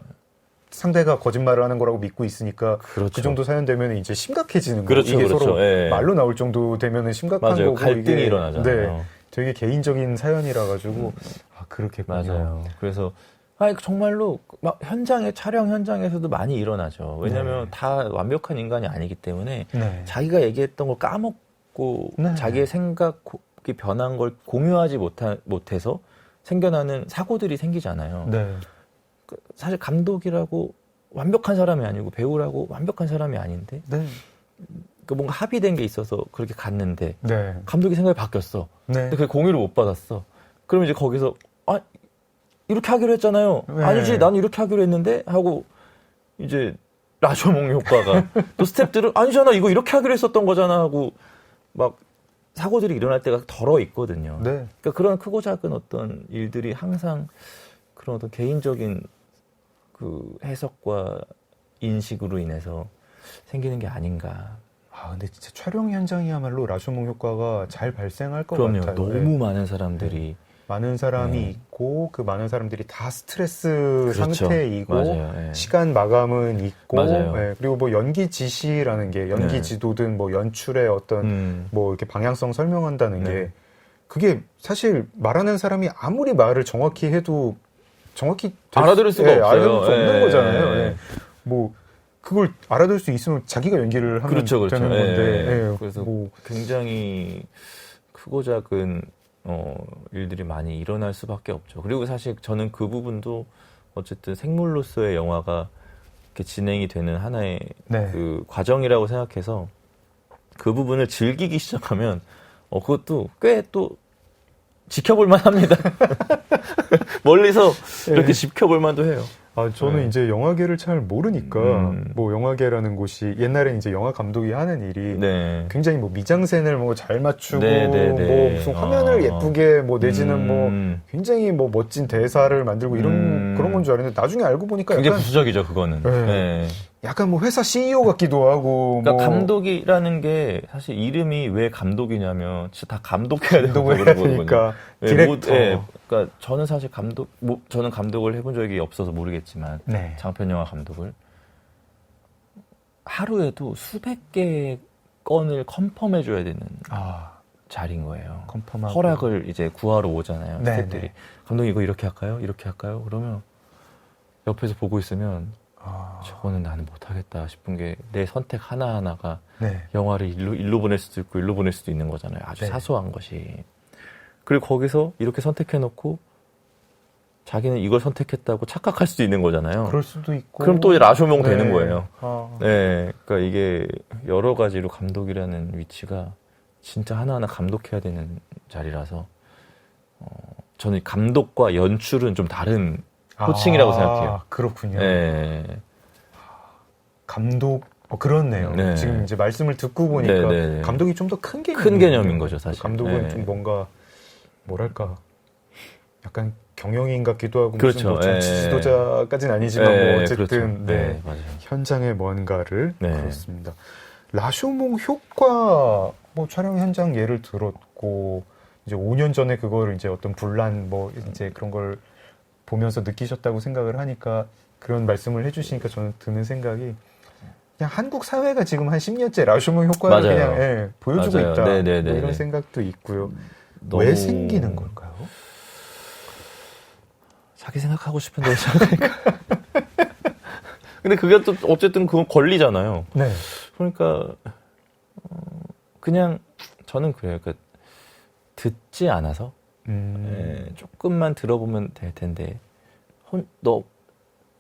상대가 거짓말을 하는 거라고 믿고 있으니까 그렇죠. 그 정도 사연 되면 이제 심각해지는 거예요. 그렇죠, 이게 그렇죠. 서로 예. 말로 나올 정도 되면은 심각한 맞아요. 거고 갈등이 이게 일어나잖아요. 네, 되게 개인적인 사연이라 가지고 그렇겠군요. 맞아요. 그래서 정말로 막 촬영 현장에서도 많이 일어나죠. 왜냐하면 네. 다 완벽한 인간이 아니기 때문에 네. 자기가 얘기했던 걸 까먹고 네. 자기의 생각이 변한 걸 공유하지 못해서 생겨나는 사고들이 생기잖아요. 네. 사실 감독이라고 완벽한 사람이 아니고 배우라고 완벽한 사람이 아닌데 네. 뭔가 합의된 게 있어서 그렇게 갔는데 네. 감독이 생각이 바뀌었어. 네. 근데 그 공유를 못 받았어. 그럼 이제 거기서 이렇게 하기로 했잖아요. 네. 아니지, 나는 이렇게 하기로 했는데 하고 이제 라쇼몽 효과가. 또 스태프들은 아니잖아, 이거 이렇게 하기로 했었던 거잖아 하고 막 사고들이 일어날 때가 덜어 있거든요. 네. 그러니까 그런 크고 작은 어떤 일들이 항상 그런 어떤 개인적인 그 해석과 인식으로 인해서 생기는 게 아닌가. 아, 근데 진짜 촬영 현장이야말로 라쇼몽 효과가 잘 발생할 것 그럼요. 같아요. 너무 네. 많은 사람들이 많은 사람이 네. 있고 그 많은 사람들이 다 스트레스 그렇죠. 상태이고 맞아요. 네. 시간 마감은 있고 맞아요. 네. 그리고 뭐 연기 지시라는 게 연기 네. 지도든 뭐 연출의 어떤 뭐 이렇게 방향성 설명한다는 네. 게 그게 사실 말하는 사람이 아무리 말을 정확히 해도 정확히 알아들을 수가 없어요. 알아들을 수 없는 예. 거잖아요. 예. 뭐 그걸 알아들을 수 있으면 자기가 연기를 하면 그렇죠. 되는 건데 예. 그래서 뭐 굉장히 크고 작은 일들이 많이 일어날 수밖에 없죠. 그리고 사실 저는 그 부분도 어쨌든 생물로서의 영화가 이렇게 진행이 되는 하나의 네. 그 과정이라고 생각해서 그 부분을 즐기기 시작하면 그것도 꽤 또 지켜볼 만합니다. 멀리서 이렇게 지켜볼 만도 해요. 아, 저는 네. 이제 영화계를 잘 모르니까, 뭐, 영화계라는 곳이, 옛날에 이제 영화 감독이 하는 일이, 네. 굉장히 뭐, 미장센을 뭐, 잘 맞추고, 네, 네, 네. 뭐, 무슨 화면을 예쁘게, 뭐, 내지는 뭐, 음. 굉장히 뭐, 멋진 대사를 만들고 이런, 그런 건 줄 알았는데, 나중에 알고 보니까 굉장히 약간, 부수적이죠, 그거는. 네. 네. 약간 뭐, 회사 CEO 같기도 하고, 그러니까 뭐, 감독이라는 게 사실 이름이 왜 감독이냐면 진짜 다 감독해야 되고 감독을 해야 그런 거거든요. 되니까, 네, 디렉터. 그러니까 저는 사실 저는 감독을 해본 적이 없어서 모르겠지만 네. 장편 영화 감독을 하루에도 수백 개의 건을 컨펌해줘야 되는 아, 자리인 거예요. 컨펌하고. 허락을 이제 구하러 오잖아요. 네, 스태프들이. 네. 감독님 이거 이렇게 할까요? 이렇게 할까요? 그러면 옆에서 보고 있으면 아, 저거는 나는 못하겠다 싶은 게 내 선택 하나하나가 네. 영화를 일로 보낼 수도 있고 일로 보낼 수도 있는 거잖아요. 아주 네. 사소한 것이. 그리고 거기서 이렇게 선택해놓고 자기는 이걸 선택했다고 착각할 수도 있는 거잖아요. 그럴 수도 있고. 그럼 또 라쇼몽 네. 되는 거예요. 아. 네, 그러니까 이게 여러 가지로 감독이라는 위치가 진짜 하나하나 감독해야 되는 자리라서 저는 감독과 연출은 좀 다른 호칭이라고 생각해요. 그렇군요. 네. 감독, 그렇네요. 네. 지금 이제 말씀을 듣고 보니까 네, 네, 네. 감독이 좀 더 큰 개념. 큰 개념인 거죠, 사실. 감독은 네. 좀 뭔가, 뭐랄까, 약간 경영인 같기도 하고, 그렇죠. 무슨 뭐 정치 네. 지도자까지는 아니지만, 뭐 어쨌든, 그렇죠. 네. 맞아요. 현장의 뭔가를, 네. 그렇습니다. 라쇼몽 효과, 뭐 촬영 현장 예를 들었고, 이제 5년 전에 그거를 이제 어떤 분란, 뭐 이제 그런 걸 보면서 느끼셨다고 생각을 하니까, 그런 말씀을 해주시니까 저는 드는 생각이, 그냥 한국 사회가 지금 한 10년째 라쇼몽 효과를 맞아요. 그냥 보여주고 맞아요. 있다. 네네네. 뭐 이런 생각도 있고요. 너무 왜 생기는 걸까요? 자기 생각하고 싶은 대로 생각하니까. 근데 그게 또 어쨌든 그건 권리잖아요. 네. 그러니까 그냥 저는 그래요. 그러니까 듣지 않아서 조금만 들어보면 될 텐데 너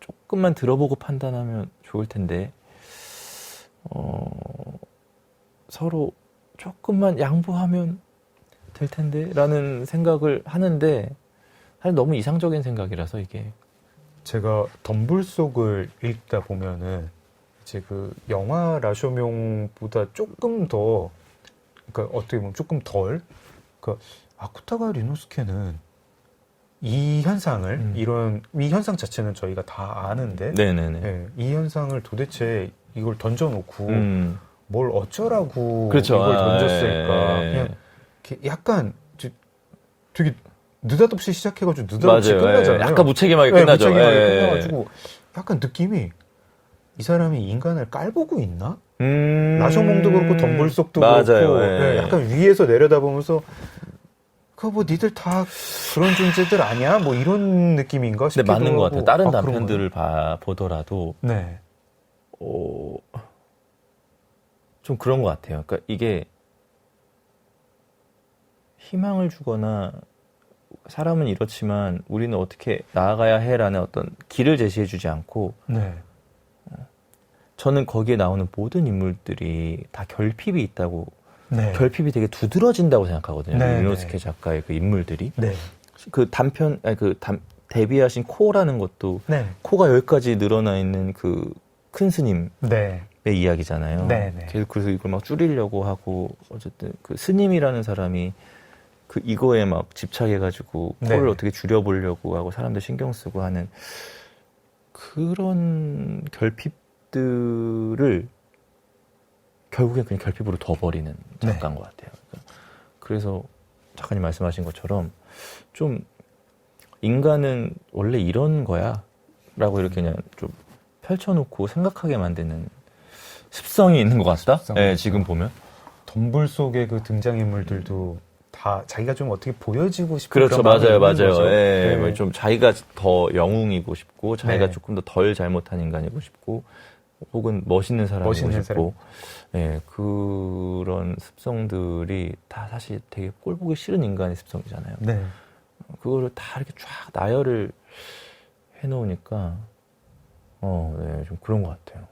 조금만 들어보고 판단하면 좋을 텐데 서로 조금만 양보하면 될 텐데 라는 생각을 하는데 사실 너무 이상적인 생각이라서 이게 제가 덤불 속을 읽다 보면은 이제 그 영화 라쇼몽보다 조금 더 그러니까 어떻게 보면 조금 덜 그러니까 아쿠타가 류노스케는 이 현상을 이런 이 현상 자체는 저희가 다 아는데 네네네. 예, 이 현상을 도대체 이걸 던져놓고 뭘 어쩌라고 그렇죠. 이걸 던졌을까 그냥 이렇게 약간 되게 느닷없이 시작해가지고 느닷없이 맞아요. 끝나잖아요. 약간 무책임하게 끝나죠. 무책임하게 끝나가지고 약간 느낌이 이 사람이 인간을 깔보고 있나? 라쇼몽도 그렇고 덤불속도 맞아요. 그렇고 예. 약간 위에서 내려다보면서 그거 뭐 니들 다 그런 존재들 아니야? 뭐 이런 느낌인가 싶기도 근데 맞는 것 같아요. 다른 그런 단편들을 보더라도 네. 좀 그런 것 같아요. 그러니까 이게 희망을 주거나 사람은 이렇지만 우리는 어떻게 나아가야 해라는 어떤 길을 제시해주지 않고 네. 저는 거기에 나오는 모든 인물들이 다 결핍이 있다고 네. 결핍이 되게 두드러진다고 생각하거든요. 네, 류노스케 작가의 그 인물들이 네. 그 데뷔하신 코라는 것도 네. 코가 여기까지 늘어나 있는 그 큰 스님의 네. 이야기잖아요. 네네. 그래서 이걸 막 줄이려고 하고 어쨌든 그 스님이라는 사람이 그 이거에 막 집착해가지고 네. 코를 어떻게 줄여보려고 하고 사람들 신경 쓰고 하는 그런 결핍들을 결국엔 그냥 결핍으로 둬버리는 작가인 것 같아요. 그래서 작가님 말씀하신 것처럼 좀 인간은 원래 이런 거야 라고 이렇게 그냥 좀 펼쳐놓고 생각하게 만드는 습성이 있는 것 같다? 네, 지금 보면. 덤불 속의 그 등장인물들도 다 자기가 좀 어떻게 보여지고 싶은 그렇죠. 그런 마음이 맞아요. 있는 거죠. 예, 네. 좀 자기가 더 영웅이고 싶고, 자기가 네. 조금 더 덜 잘못한 인간이고 싶고, 혹은 멋있는 사람이고 멋있는 싶고, 예, 그런 습성들이 다 사실 되게 꼴 보기 싫은 인간의 습성이잖아요. 네. 그거를 다 이렇게 쫙 나열을 해놓으니까, 네, 좀 그런 것 같아요.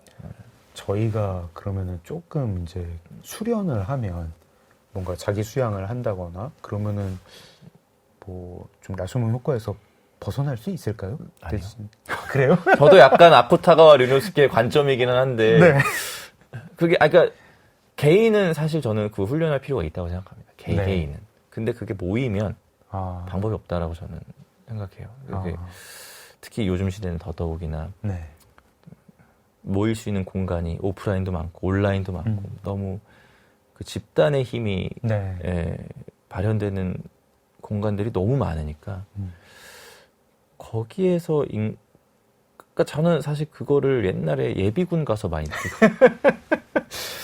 저희가 그러면은 조금 이제 수련을 하면 뭔가 자기 수양을 한다거나 그러면은 뭐 좀 라쇼몬 효과에서 벗어날 수 있을까요? 아니요. 대신. 그래요? 저도 약간 아쿠타가와 류노스케의 관점이기는 한데, 네. 그게, 그러니까, 개인은 사실 저는 그 훈련할 필요가 있다고 생각합니다. 네. 개인은. 근데 그게 모이면 아. 방법이 없다라고 저는 생각해요. 그게 특히 요즘 시대는 더더욱이나 네. 모일 수 있는 공간이 오프라인도 많고 온라인도 많고 너무 그 집단의 힘이 네. 발현되는 공간들이 너무 많으니까 거기에서 그러니까 저는 사실 그거를 옛날에 예비군 가서 많이 느끼고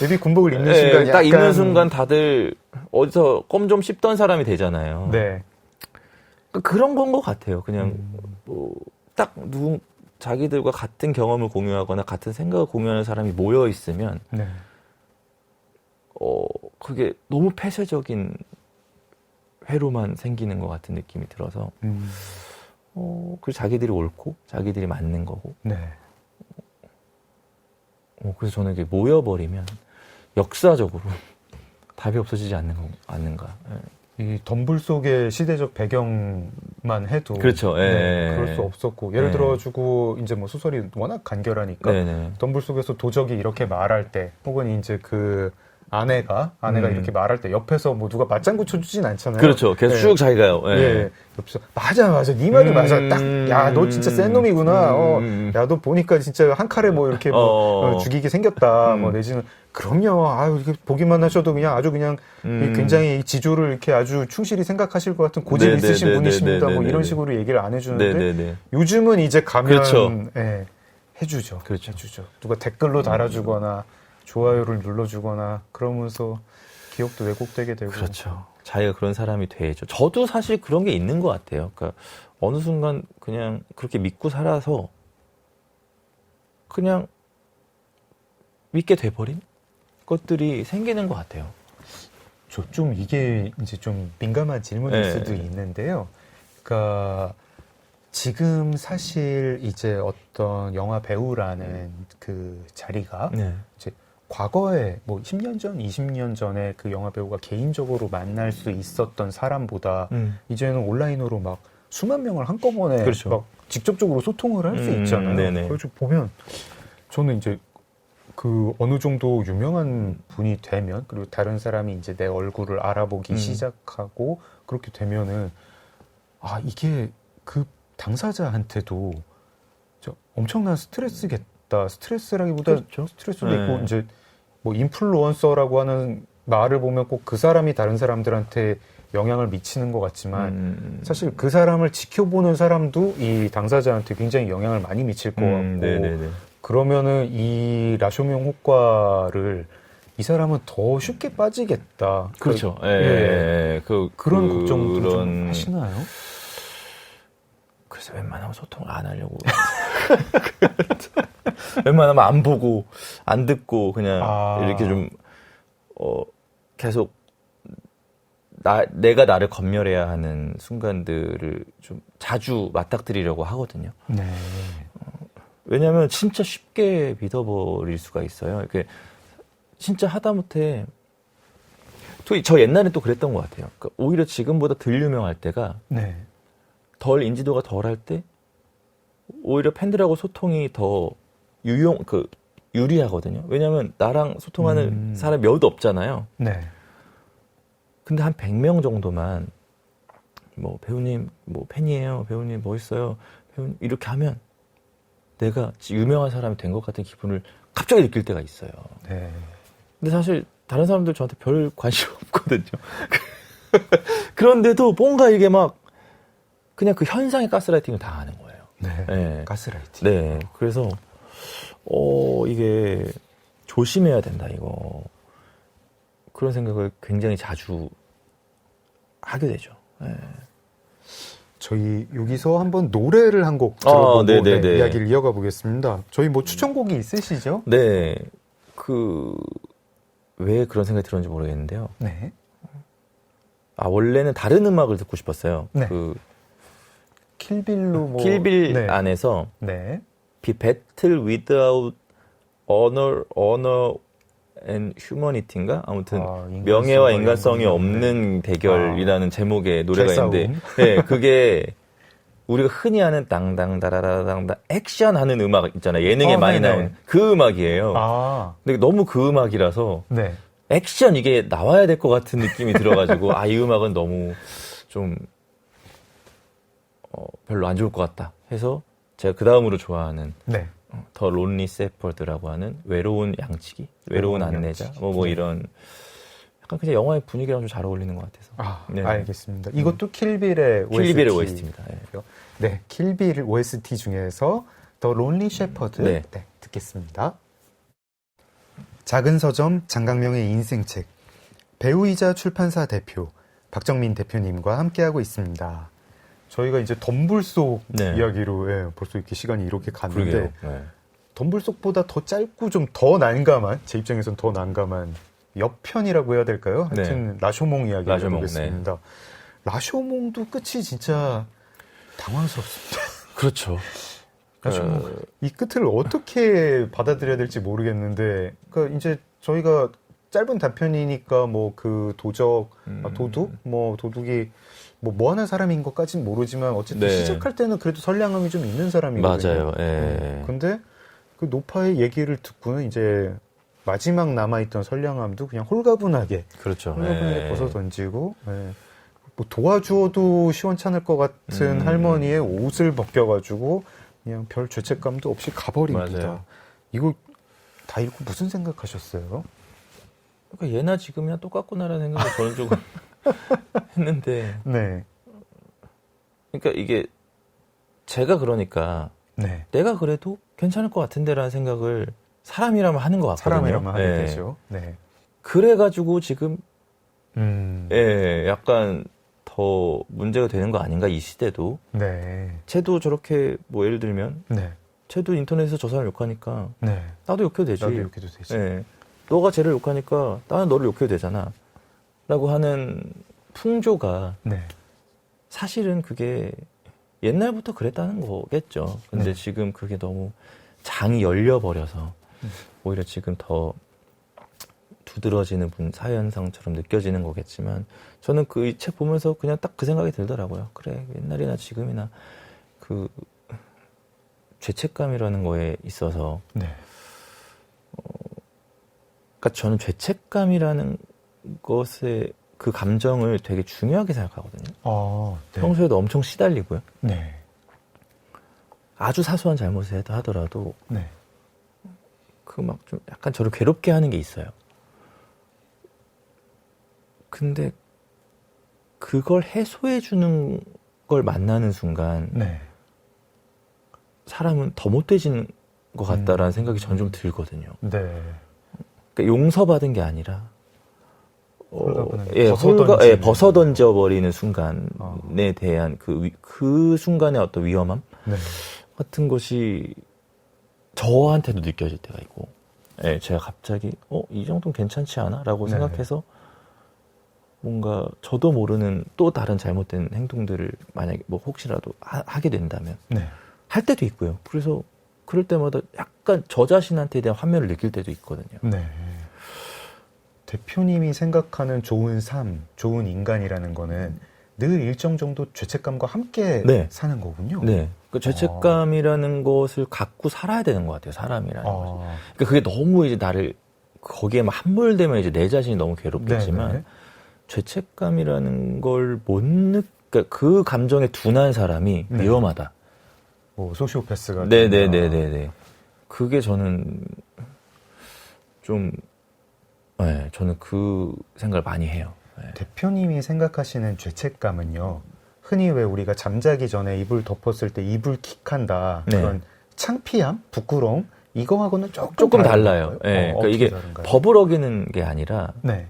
예비 군복을 입는 순간 딱 약간 입는 순간 다들 어디서 껌 좀 씹던 사람이 되잖아요. 네. 그러니까 그런 건 것 같아요. 그냥 뭐 딱 자기들과 같은 경험을 공유하거나 같은 생각을 공유하는 사람이 모여 있으면 네. 그게 너무 폐쇄적인 회로만 생기는 것 같은 느낌이 들어서 그리고 자기들이 옳고 자기들이 맞는 거고 네. 그래서 저는 이게 모여버리면 역사적으로 답이 없어지지 않는가. 이 덤불 속의 시대적 배경만 해도 그렇죠. 네, 예. 그럴 수 없었고 예를 들어주고 이제 뭐 소설이 워낙 간결하니까 네네. 덤불 속에서 도적이 이렇게 말할 때 혹은 이제 그 아내가 이렇게 말할 때 옆에서 뭐 누가 맞장구 쳐주진 않잖아요. 그렇죠. 계속 네. 쭉 자기가요. 예. 예. 옆에서 맞아 네 말이 맞아 딱 야 너 진짜 센 놈이구나 야 너 보니까 진짜 한 칼에 뭐 이렇게 뭐 죽이게 생겼다 뭐 내지는 그럼요 아유 이렇게 보기만 하셔도 그냥 아주 그냥 굉장히 이 지조를 이렇게 아주 충실히 생각하실 것 같은 고집 있으신 분이십니다 뭐 이런 식으로 얘기를 안 해주는데 요즘은 이제 가면 그렇죠. 예, 해주죠. 그렇죠. 해주죠. 누가 댓글로 달아주거나 좋아요를 눌러주거나 그러면서 기억도 왜곡되게 되고 그렇죠. 자기가 그런 사람이 돼야죠. 저도 사실 그런 게 있는 것 같아요. 그러니까 어느 순간 그냥 그렇게 믿고 살아서 그냥 믿게 돼버린 것들이 생기는 것 같아요. 좀 이게 이제 좀 민감한 질문일 네. 수도 있는데요. 그러니까 지금 사실 이제 어떤 영화 배우라는 그 자리가 네. 이제 과거에 뭐 10년 전, 20년 전에 그 영화 배우가 개인적으로 만날 수 있었던 사람보다 이제는 온라인으로 막 수만 명을 한꺼번에 그렇죠. 막 직접적으로 소통을 할 수 있잖아요. 네네. 그래서 보면 저는 이제 그 어느 정도 유명한 분이 되면 그리고 다른 사람이 이제 내 얼굴을 알아보기 시작하고 그렇게 되면은 아 이게 그 당사자한테도 엄청난 스트레스겠다. 스트레스라기보다 그렇죠. 스트레스도 네. 있고 이제 뭐 인플루언서라고 하는 말을 보면 꼭 그 사람이 다른 사람들한테 영향을 미치는 것 같지만 사실 그 사람을 지켜보는 사람도 이 당사자한테 굉장히 영향을 많이 미칠 것 같고 네네네. 그러면은 이 라쇼명 효과를 이 사람은 더 쉽게 빠지겠다. 그렇죠. 예. 그런 걱정도 좀 그런 하시나요? 그래서 웬만하면 소통을 안 하려고. 웬만하면 안 보고, 안 듣고, 그냥 이렇게 좀, 계속, 내가 나를 검열해야 하는 순간들을 좀 자주 맞닥뜨리려고 하거든요. 네. 왜냐면 진짜 쉽게 믿어버릴 수가 있어요. 이렇게 진짜 하다못해, 저 옛날엔 또 그랬던 것 같아요. 그러니까 오히려 지금보다 덜 유명할 때가 네. 덜 인지도가 덜할 때 오히려 팬들하고 소통이 더 유리하거든요. 왜냐하면 나랑 소통하는 사람이 몇 없잖아요. 네. 근데 한 100명 정도만 뭐 배우님 뭐 팬이에요. 배우님 멋있어요. 배우님 이렇게 하면 내가 유명한 사람이 된 것 같은 기분을 갑자기 느낄 때가 있어요. 네. 근데 사실 다른 사람들 저한테 별 관심 없거든요. 그런데도 뭔가 이게 막 그냥 그 현상의 가스라이팅을 다 하는 거예요. 네. 네. 가스라이팅. 네. 그래서 이게 조심해야 된다 이거. 그런 생각을 굉장히 자주 하게 되죠. 네. 저희 여기서 한번 노래를 한 곡 들어보고 네네네. 네, 이야기를 이어가 보겠습니다. 저희 뭐 추천곡이 있으시죠? 네. 왜 그런 생각이 들었는지 모르겠는데요. 네. 원래는 다른 음악을 듣고 싶었어요. 네. 킬빌로 뭐 킬빌 네. 안에서 네. Be Battle Without Honor and Humanity인가? 아무튼 명예와 인간성이 없는 대결이라는 제목의 노래가 개싸움. 있는데 네, 그게 우리가 흔히 아는 당당다라라당당 액션하는 음악 있잖아요. 예능에 많이 네네. 나오는 그 음악이에요. 근데 너무 그 음악이라서 네. 액션 이게 나와야 될 것 같은 느낌이 들어가지고 이 음악은 너무 좀 별로 안 좋을 것 같다 해서 제가 그 다음으로 좋아하는 네. 더 론리 세퍼드라고 하는 외로운 양치기, 외로운 안내자, 양치기. 뭐 네. 이런 약간 그냥 영화의 분위기랑 좀 잘 어울리는 것 같아서. 네. 알겠습니다. 이것도 킬빌의 킬빌의 OST입니다. 네, 킬빌 OST 중에서 더 론리 셰퍼드 네. 듣겠습니다. 작은 서점 장강명의 인생책 배우이자 출판사 대표 박정민 대표님과 함께하고 있습니다. 저희가 이제 덤불 속 네. 이야기로 벌써 이렇게 시간이 이렇게 갔는데 네. 덤불 속보다 더 짧고 좀 더 난감한 제 입장에서는 더 난감한 옆편이라고 해야 될까요? 하여튼 라쇼몽 이야기를 라쇼몽, 해보겠습니다. 라쇼몽도 끝이 진짜 당황스럽습니다. 그렇죠. 라쇼몽 이 끝을 어떻게 받아들여야 될지 모르겠는데, 그러니까 이제 저희가 짧은 단편이니까 뭐 그 도적, 도둑, 뭐 도둑이 뭐 하는 사람인 것까지는 모르지만 어쨌든 시작할 때는 그래도 선량함이 좀 있는 사람이거든요. 맞아요. 예. 근데 그 노파의 얘기를 듣고는 이제 마지막 남아있던 선량함도 그냥 홀가분하게 그렇죠. 홀가분하게 벗어 던지고 뭐 도와주어도 시원찮을 것 같은 할머니의 옷을 벗겨가지고 그냥 별 죄책감도 없이 가버립니다. 맞아요. 이거 다 읽고 무슨 생각하셨어요? 그러니까 예나 지금이나 똑같구나라는 생각을 저는 조금 했는데. 네. 그러니까 이게 제가 그러니까 네. 내가 그래도 괜찮을 것 같은데라는 생각을 사람이라면 하는 것 같거든요. 사람이라면 하게 되죠. 네. 그래가지고 지금 네. 약간 더 문제가 되는 거 아닌가 이 시대도. 네. 쟤도 저렇게 뭐 예를 들면 네. 쟤도 인터넷에서 저 사람 욕하니까 네. 나도 욕해도 되지. 나도 욕해도 되지. 예. 너가 쟤를 욕하니까 나는 너를 욕해도 되잖아. 라고 하는 풍조가 네. 사실은 그게 옛날부터 그랬다는 거겠죠. 근데 네. 지금 그게 너무 장이 열려버려서 오히려 지금 더 두드러지는 사회 현상처럼 느껴지는 거겠지만 저는 그 책 보면서 그냥 딱 그 생각이 들더라고요. 그래, 옛날이나 지금이나 그 죄책감이라는 거에 있어서 네. 그러니까 저는 죄책감이라는 것에 그 감정을 되게 중요하게 생각하거든요. 네. 평소에도 엄청 시달리고요. 네. 아주 사소한 잘못을 하더라도 네. 그 막 좀 약간 저를 괴롭게 하는 게 있어요. 근데 그걸 해소해 주는 걸 만나는 순간 네. 사람은 더 못돼지는 것 같다라는 생각이 저는 좀 들거든요. 네. 그러니까 용서받은 게 아니라 벗어 던져버리는 순간에 대한 그 순간의 어떤 위험함 네. 같은 것이 저한테도 느껴질 때가 있고, 제가 갑자기 이 정도는 괜찮지 않아? 라고 네. 생각해서 뭔가 저도 모르는 또 다른 잘못된 행동들을 만약에 뭐 혹시라도 하게 된다면 네. 할 때도 있고요. 그래서 그럴 때마다 약간 저 자신한테 대한 환멸을 느낄 때도 있거든요. 네. 대표님이 생각하는 좋은 삶, 좋은 인간이라는 거는 늘 일정 정도 죄책감과 함께 네. 사는 거군요. 네. 그 죄책감이라는 것을 갖고 살아야 되는 것 같아요, 사람이라는 것이. 그러니까 그게 너무 이제 나를 거기에만 함몰되면 이제 내 자신이 너무 괴롭겠지만 네네. 죄책감이라는 걸 못 그러니까 그 감정에 둔한 사람이 네. 위험하다. 뭐 소시오패스가 네네네네네. 그게 저는 좀, 네, 저는 그 생각을 많이 해요. 네. 대표님이 생각하시는 죄책감은요. 흔히 왜 우리가 잠자기 전에 이불 덮었을 때 이불 킥한다. 네. 그런 창피함, 부끄러움 이거하고는 조금 달라요. 건가요? 네, 그러니까 어떻게 이게 다른가요? 법을 어기는 게 아니라 네.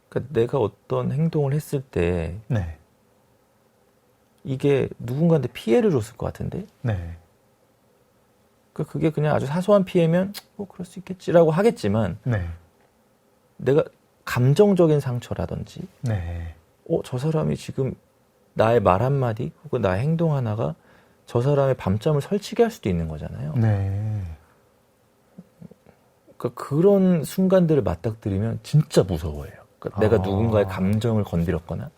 그러니까 내가 어떤 행동을 했을 때 네. 이게 누군가한테 피해를 줬을 것 같은데 네. 그러니까 그게 그냥 아주 사소한 피해면 뭐 그럴 수 있겠지라고 하겠지만 네. 내가 감정적인 상처라든지 네. 저 사람이 지금 나의 말 한마디 혹은 나의 행동 하나가 저 사람의 밤잠을 설치게 할 수도 있는 거잖아요. 네. 그러니까 그런 순간들을 맞닥뜨리면 진짜 무서워해요. 그러니까 내가 누군가의 감정을 건드렸거나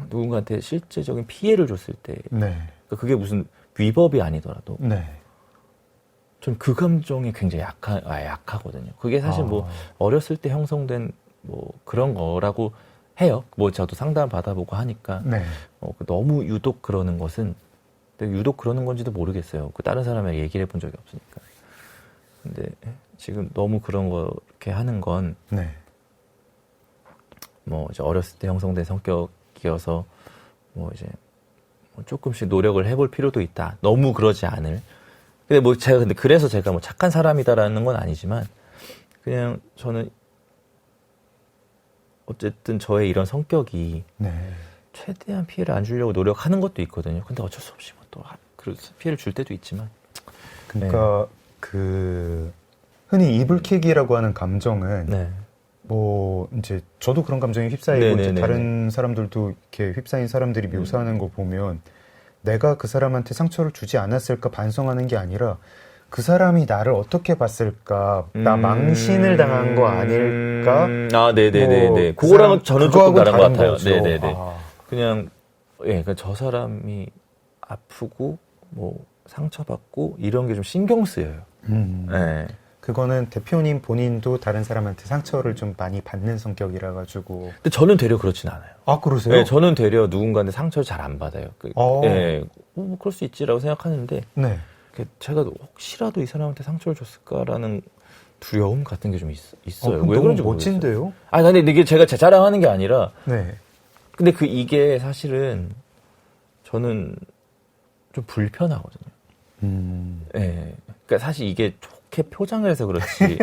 누군가한테 실제적인 피해를 줬을 때 네. 그러니까 그게 무슨 위법이 아니더라도 네. 전 그 감정이 굉장히 약하거든요. 그게 사실 뭐 어렸을 때 형성된 뭐 그런 거라고 해요. 뭐 저도 상담 받아보고 하니까 네. 너무 유독 그러는 것은 근데 유독 그러는 건지도 모르겠어요. 그 다른 사람이랑 얘기를 해본 적이 없으니까. 근데 지금 너무 그런 거 이렇게 하는 건 네. 뭐 이제 어렸을 때 형성된 성격이어서 뭐 이제 조금씩 노력을 해볼 필요도 있다. 너무 그러지 않을. 근데 뭐 제가 근데 그래서 제가 뭐 착한 사람이다라는 건 아니지만 그냥 저는 어쨌든 저의 이런 성격이 네. 최대한 피해를 안 주려고 노력하는 것도 있거든요. 근데 어쩔 수 없이 뭐 또 피해를 줄 때도 있지만. 그러니까 그 흔히 이불킥이라고 하는 감정은 네. 뭐 이제 저도 그런 감정에 휩싸이고 이제 네네네네. 다른 사람들도 이렇게 휩싸인 사람들이 묘사하는 거 보면 내가 그 사람한테 상처를 주지 않았을까 반성하는 게 아니라 그 사람이 나를 어떻게 봤을까 나 망신을 당한 거 아닐까 네네네네. 뭐 그 그거랑은 사람, 저는 조금 그거하고는 다른 것 같아요. 거죠. 네네네. 그냥 그러니까 저 사람이 아프고 뭐 상처받고 이런 게 좀 신경 쓰여요. 네. 그거는 대표님 본인도 다른 사람한테 상처를 좀 많이 받는 성격이라 가지고. 근데 저는 되려 그렇진 않아요. 아, 그러세요? 네, 저는 되려 누군가한테 상처를 잘 안 받아요. 네, 뭐 그럴 수 있지라고 생각하는데 네. 제가 혹시라도 이 사람한테 상처를 줬을까라는 두려움 같은 게 좀 있어요. 왜 왜 그런지 멋진데요? 모르겠어요. 아니, 근데 이게 제가 제 자랑하는 게 아니라 네. 근데 이게 사실은 저는 좀 불편하거든요. 네. 그러니까 사실 이게 좋게 표장을 해서 그렇지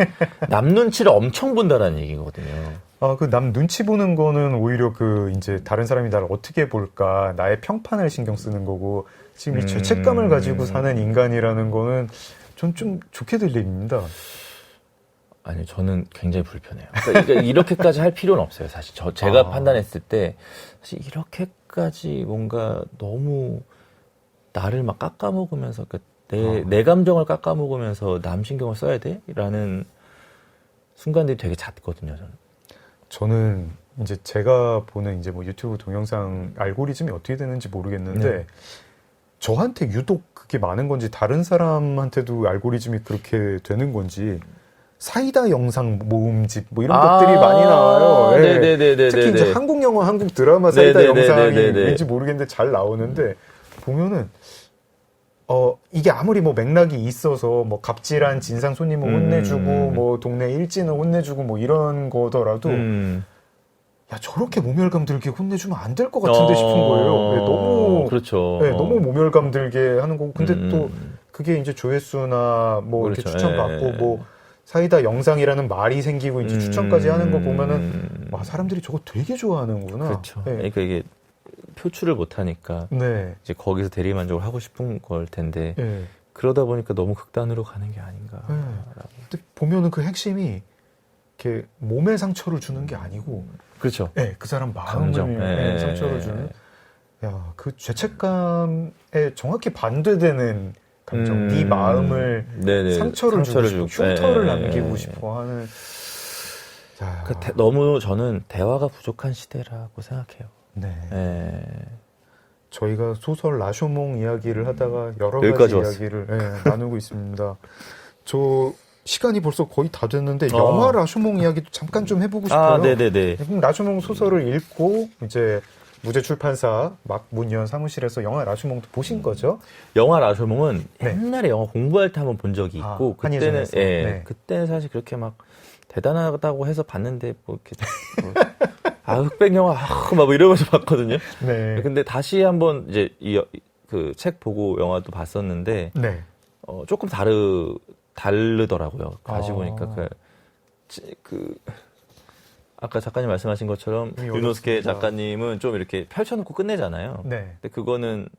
남 눈치를 엄청 본다라는 얘기거든요. 그 남 눈치 보는 거는 오히려 이제 다른 사람이 나를 어떻게 볼까, 나의 평판을 신경 쓰는 거고, 지금 이 죄책감을 가지고 사는 인간이라는 거는 전 좀 좋게 들립니다. 아니요, 저는 굉장히 불편해요. 그러니까 이렇게까지 할 필요는 없어요, 사실. 제가 판단했을 때, 사실 이렇게까지 뭔가 너무 나를 막 깎아먹으면서, 내 감정을 깎아먹으면서 남 신경을 써야 돼? 라는 순간들이 되게 잦거든요, 저는. 저는 이제 제가 보는 이제 뭐 유튜브 동영상 알고리즘이 어떻게 되는지 모르겠는데, 네. 저한테 유독 그게 많은 건지 다른 사람한테도 알고리즘이 그렇게 되는 건지, 사이다 영상 모음집 뭐 이런 것들이 많이 나와요. 네. 네네네네. 특히 이제 한국 영화, 한국 드라마 사이다 영상이 네네네네. 왠지 모르겠는데 잘 나오는데 보면은 이게 아무리 뭐 맥락이 있어서 뭐 갑질한 진상 손님을 혼내주고 뭐 동네 일진을 혼내주고 뭐 이런 거더라도 야, 저렇게 모멸감 들게 혼내주면 안 될 것 같은데 싶은 거예요. 네, 너무 그렇죠. 네, 너무 모멸감 들게 하는 거고 근데 또 그게 이제 조회수나 뭐 그렇죠. 이렇게 추천받고 뭐 사이다 영상이라는 말이 생기고 이제 추천까지 하는 거 보면은 와, 사람들이 저거 되게 좋아하는구나. 그렇죠. 네. 그러니까 이게 표출을 못 하니까 네. 이제 거기서 대리만족을 하고 싶은 걸 텐데 네. 그러다 보니까 너무 극단으로 가는 게 아닌가. 네. 근데 보면은 그 핵심이 이렇게 몸에 상처를 주는 게 아니고 그렇죠. 네, 그 사람 마음을 상처를 주는 야, 그 죄책감에 정확히 반대되는 감정, 네 마음을 상처를 주고 싶어, 흉터를 남기고 싶어 하는. 너무 저는 대화가 부족한 시대라고 생각해요. 네. 저희가 소설 라쇼몽 이야기를 하다가 여러 여기까지 가지 이야기를 나누고 있습니다. 저 시간이 벌써 거의 다 됐는데 영화 라쇼몽 이야기도 잠깐 좀 해보고 싶어요. 아, 네네네. 그럼 라쇼몽 소설을 읽고 이제 무제 출판사 막 문 연 사무실에서 영화 라쇼몽도 보신 거죠? 영화 라쇼몽은 네. 옛날에 영화 공부할 때 한번 본 적이 있고 그때는 한예종에서. 네. 그때는 사실 그렇게 막 대단하다고 해서 봤는데 뭐 이렇게 흑백 영화 막 이러면서 봤거든요. 네. 근데 다시 한번 이제 그 책 보고 영화도 봤었는데 네. 조금 다르더라고요. 다시 보니까 아까 작가님 말씀하신 것처럼 류노스케 작가님은 좀 이렇게 펼쳐놓고 끝내잖아요. 네. 근데 그거는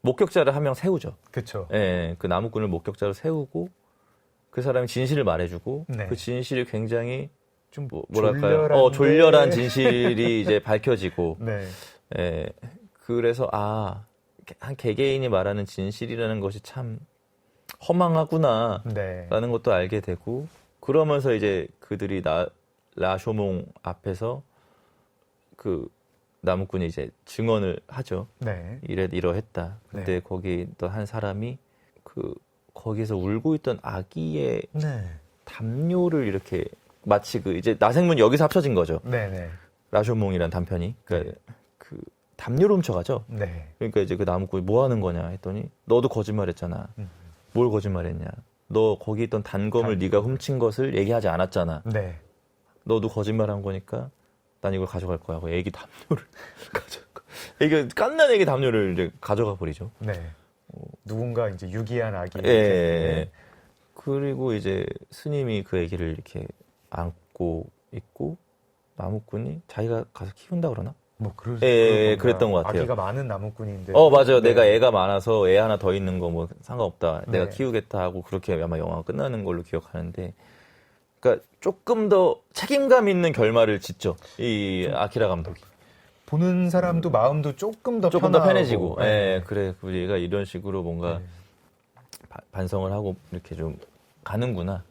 목격자를 한 명 세우죠. 그렇죠. 예, 그 나무꾼을 목격자로 세우고 그 사람이 진실을 말해주고 네. 그 진실이 굉장히 좀 뭐랄까요? 졸렬한 진실이 이제 밝혀지고 네. 예, 그래서 한 개개인이 말하는 진실이라는 것이 참 허망하구나 네. 라는 것도 알게 되고 그러면서 이제 그들이 라쇼몽 앞에서 그 나무꾼이 이제 증언을 하죠. 네. 이러했다. 그때 네. 거기 또 한 사람이 거기서 울고 있던 아기의 네. 담요를 이렇게 마치 이제 나생문 여기서 합쳐진 거죠. 네. 네. 라쇼몽이란 단편이. 그러니까 그 담요를 훔쳐가죠. 네. 그러니까 이제 그 나무꾼이 뭐 하는 거냐 했더니 너도 거짓말했잖아. 뭘 거짓말했냐? 너 거기 있던 단검을 네가 훔친 것을 얘기하지 않았잖아. 네. 너도 거짓말한 거니까 난 이걸 가져갈 거야 하고 애기 담요를 가져가. 애기 깐난 애기 담요를 이제 가져가 버리죠. 네. 누군가 이제 유기한 아기. 예. 그리고 이제 스님이 그 애기를 이렇게 안고 있고 나무꾼이 자기가 가서 키운다 그러나? 그랬던 것 같아요. 아기가 많은 나무꾼인데. 맞아요. 네. 내가 애가 많아서 애 하나 더 있는 거 뭐 상관없다. 내가 네. 키우겠다 하고 그렇게 아마 영화가 끝나는 걸로 기억하는데. 그러니까 조금 더 책임감 있는 결말을 짓죠. 이 아키라 감독이. 보는 사람도 마음도 조금 더 편해지고. 네. 예, 그래. 얘가 이런 식으로 뭔가 반성을 하고 이렇게 좀 가는구나.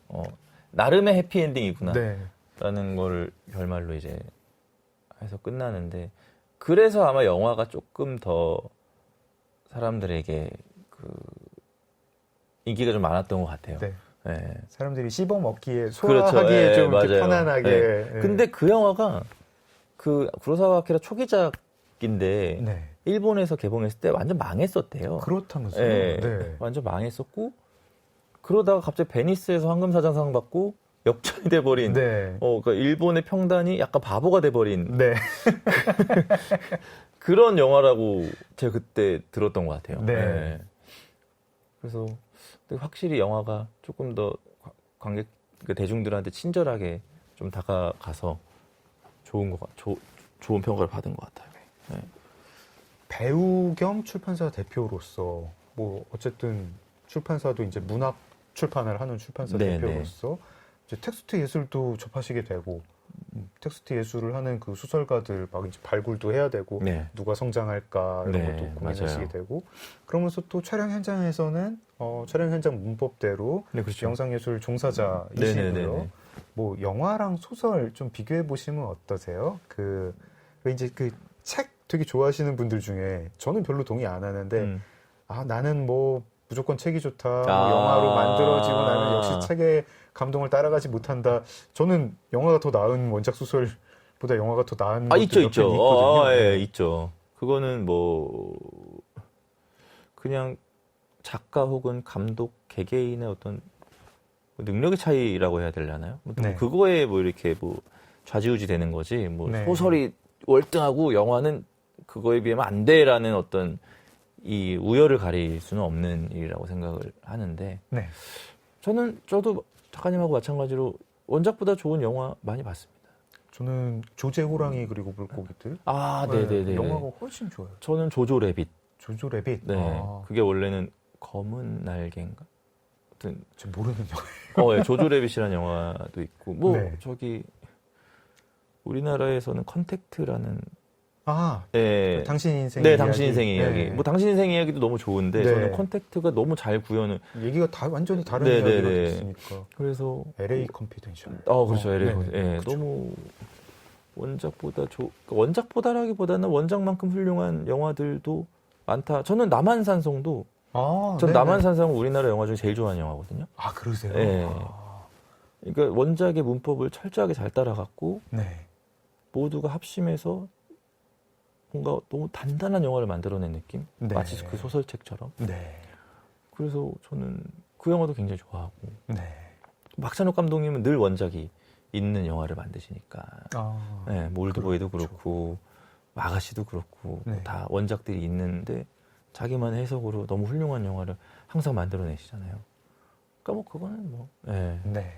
나름의 해피엔딩이구나. 네. 라는 거를 결말로 이제 해서 끝나는데 그래서 아마 영화가 조금 더 사람들에게 인기가 좀 많았던 것 같아요. 네. 네. 사람들이 씹어 먹기에 소화하기에 그렇죠. 좀 맞아요. 이렇게 편안하게. 네. 네. 근데 그 영화가 구로사와 아키라 초기작인데 네. 일본에서 개봉했을 때 완전 망했었대요. 그렇다면서요? 네. 네. 완전 망했었고 그러다가 갑자기 베니스에서 황금사자상 받고 역전이 돼버린. 네. 그러니까 일본의 평단이 약간 바보가 돼버린 네. 그런 영화라고 제가 그때 들었던 것 같아요. 네. 그래서 확실히 영화가 조금 더 관객 대중들한테 친절하게 좀 다가가서 좋은 평가를 받은 것 같아요. 네. 배우 겸 출판사 대표로서 뭐 어쨌든 출판사도 이제 문학 출판을 하는 출판사 네, 대표로서 이제 텍스트 예술도 접하시게 되고 텍스트 예술을 하는 그 소설가들 막 이제 발굴도 해야 되고 네. 누가 성장할까 이런 네, 것도 고민하시게 맞아요. 되고 그러면서 또 촬영 현장에서는 촬영 현장 문법대로 네, 그렇죠. 영상예술 종사자이시고요. 뭐 영화랑 소설 좀 비교해 보시면 어떠세요? 이제 그 책 되게 좋아하시는 분들 중에 저는 별로 동의 안 하는데 나는 뭐 무조건 책이 좋다. 뭐 영화로 만들어지고 나는 역시 책의 감동을 따라가지 못한다. 저는 영화가 더 나은 원작 소설보다 영화가 더 나은 것도 있죠. 있거든요. 예, 있죠. 그거는 뭐 그냥 작가 혹은 감독 개개인의 어떤 능력의 차이라고 해야 되려나요? 네. 그거에 뭐 이렇게 뭐 좌지우지 되는 거지. 뭐 네. 소설이 월등하고 영화는 그거에 비하면 안 돼라는 어떤 이 우열을 가릴 수는 없는 일이라고 생각을 하는데 네. 저도 작가님하고 마찬가지로 원작보다 좋은 영화 많이 봤습니다. 저는 조제 호랑이 그리고 물고기들. 네네네. 영화가 훨씬 좋아요. 저는 조조 래빗. 조조 래빗. 네. 그게 원래는 검은 날개인가? 아무튼 저 모르는 영화. 예, 조조 래빗이라는 영화도 있고 뭐 네. 저기 우리나라에서는 컨택트라는 당신 인생 네, 이야기. 당신 인생의 이야기. 뭐 당신 인생 이야기도 너무 좋은데 네. 저는 컨택트가 너무 잘 구현을. 얘기가 다 완전히 다른 네, 이야기가 네, 네. 됐으니까. 그래서 LA 컨피덴셜. 그렇죠. LA 네. 예, 그렇죠. 너무 원작보다라기보다는 원작만큼 훌륭한 영화들도 많다. 저는 남한산성도 전 네네. 남한산성은 우리나라 영화 중에 제일 좋아하는 영화거든요. 아, 그러세요? 네. 아, 그러니까 원작의 문법을 철저하게 잘 따라갔고 네. 모두가 합심해서 뭔가 너무 단단한 영화를 만들어낸 느낌? 네. 마치 그 소설책처럼. 네. 그래서 저는 그 영화도 굉장히 좋아하고 네. 박찬욱 감독님은 늘 원작이 있는 영화를 만드시니까 아, 네, 뭐 올드보이도 그렇죠. 그렇고 아가씨도 그렇고 네. 다 원작들이 있는데 자기만의 해석으로 너무 훌륭한 영화를 항상 만들어내시잖아요. 그러니까 뭐 그거는 뭐 네. 네.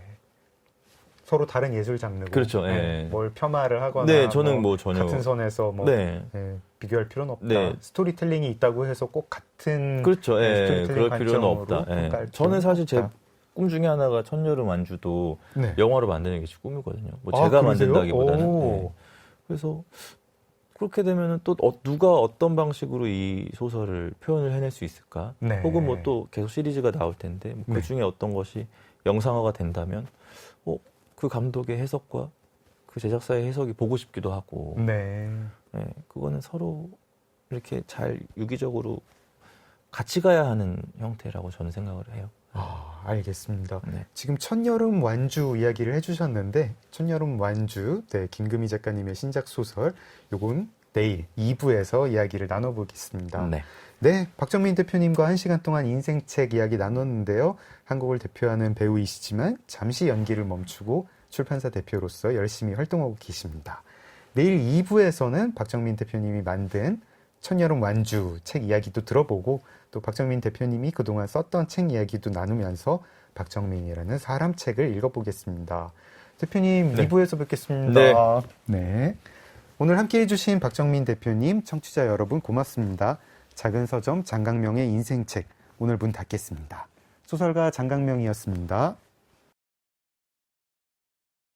서로 다른 예술 장르고 그렇죠. 네. 네. 뭘 폄하를 하거나 네, 저는 뭐 전혀 같은 선에서 뭐 네. 네, 비교할 필요는 없다. 네. 스토리텔링이 있다고 해서 꼭 같은 그렇죠. 네, 예, 스토리텔링 그럴 필요는 관점으로 없다. 예. 평가할 저는 사실 제 필요는 꿈 중에 하나가 천여름 완주도 없다. 네. 영화로 만드는 게 제 꿈이거든요. 뭐 아, 제가 그러세요? 만든다기보다는. 오. 네. 그래서 그렇게 되면은 또 누가 어떤 방식으로 이 소설을 표현을 해낼 수 있을까? 네. 혹은 뭐 또 계속 시리즈가 나올 텐데 뭐 네. 그 중에 어떤 것이 영상화가 된다면 그 감독의 해석과 그 제작사의 해석이 보고 싶기도 하고. 네. 네, 그거는 서로 이렇게 잘 유기적으로 같이 가야 하는 형태라고 저는 생각을 해요. 아, 알겠습니다. 네. 지금 천여름 완주 이야기를 해주셨는데 천여름 완주, 네, 김금희 작가님의 신작 소설, 요건 내일 2부에서 이야기를 나눠보겠습니다. 네. 네, 박정민 대표님과 1시간 동안 인생책 이야기 나눴는데요. 한국을 대표하는 배우이시지만 잠시 연기를 멈추고 출판사 대표로서 열심히 활동하고 계십니다. 내일 2부에서는 박정민 대표님이 만든 천여름 완주 책 이야기도 들어보고 또 박정민 대표님이 그동안 썼던 책 이야기도 나누면서 박정민이라는 사람 책을 읽어보겠습니다. 대표님, 네. 2부에서 뵙겠습니다. 네. 네. 오늘 함께 해주신 박정민 대표님, 청취자 여러분 고맙습니다. 작은 서점 장강명의 인생책, 오늘 문 닫겠습니다. 소설가 장강명이었습니다.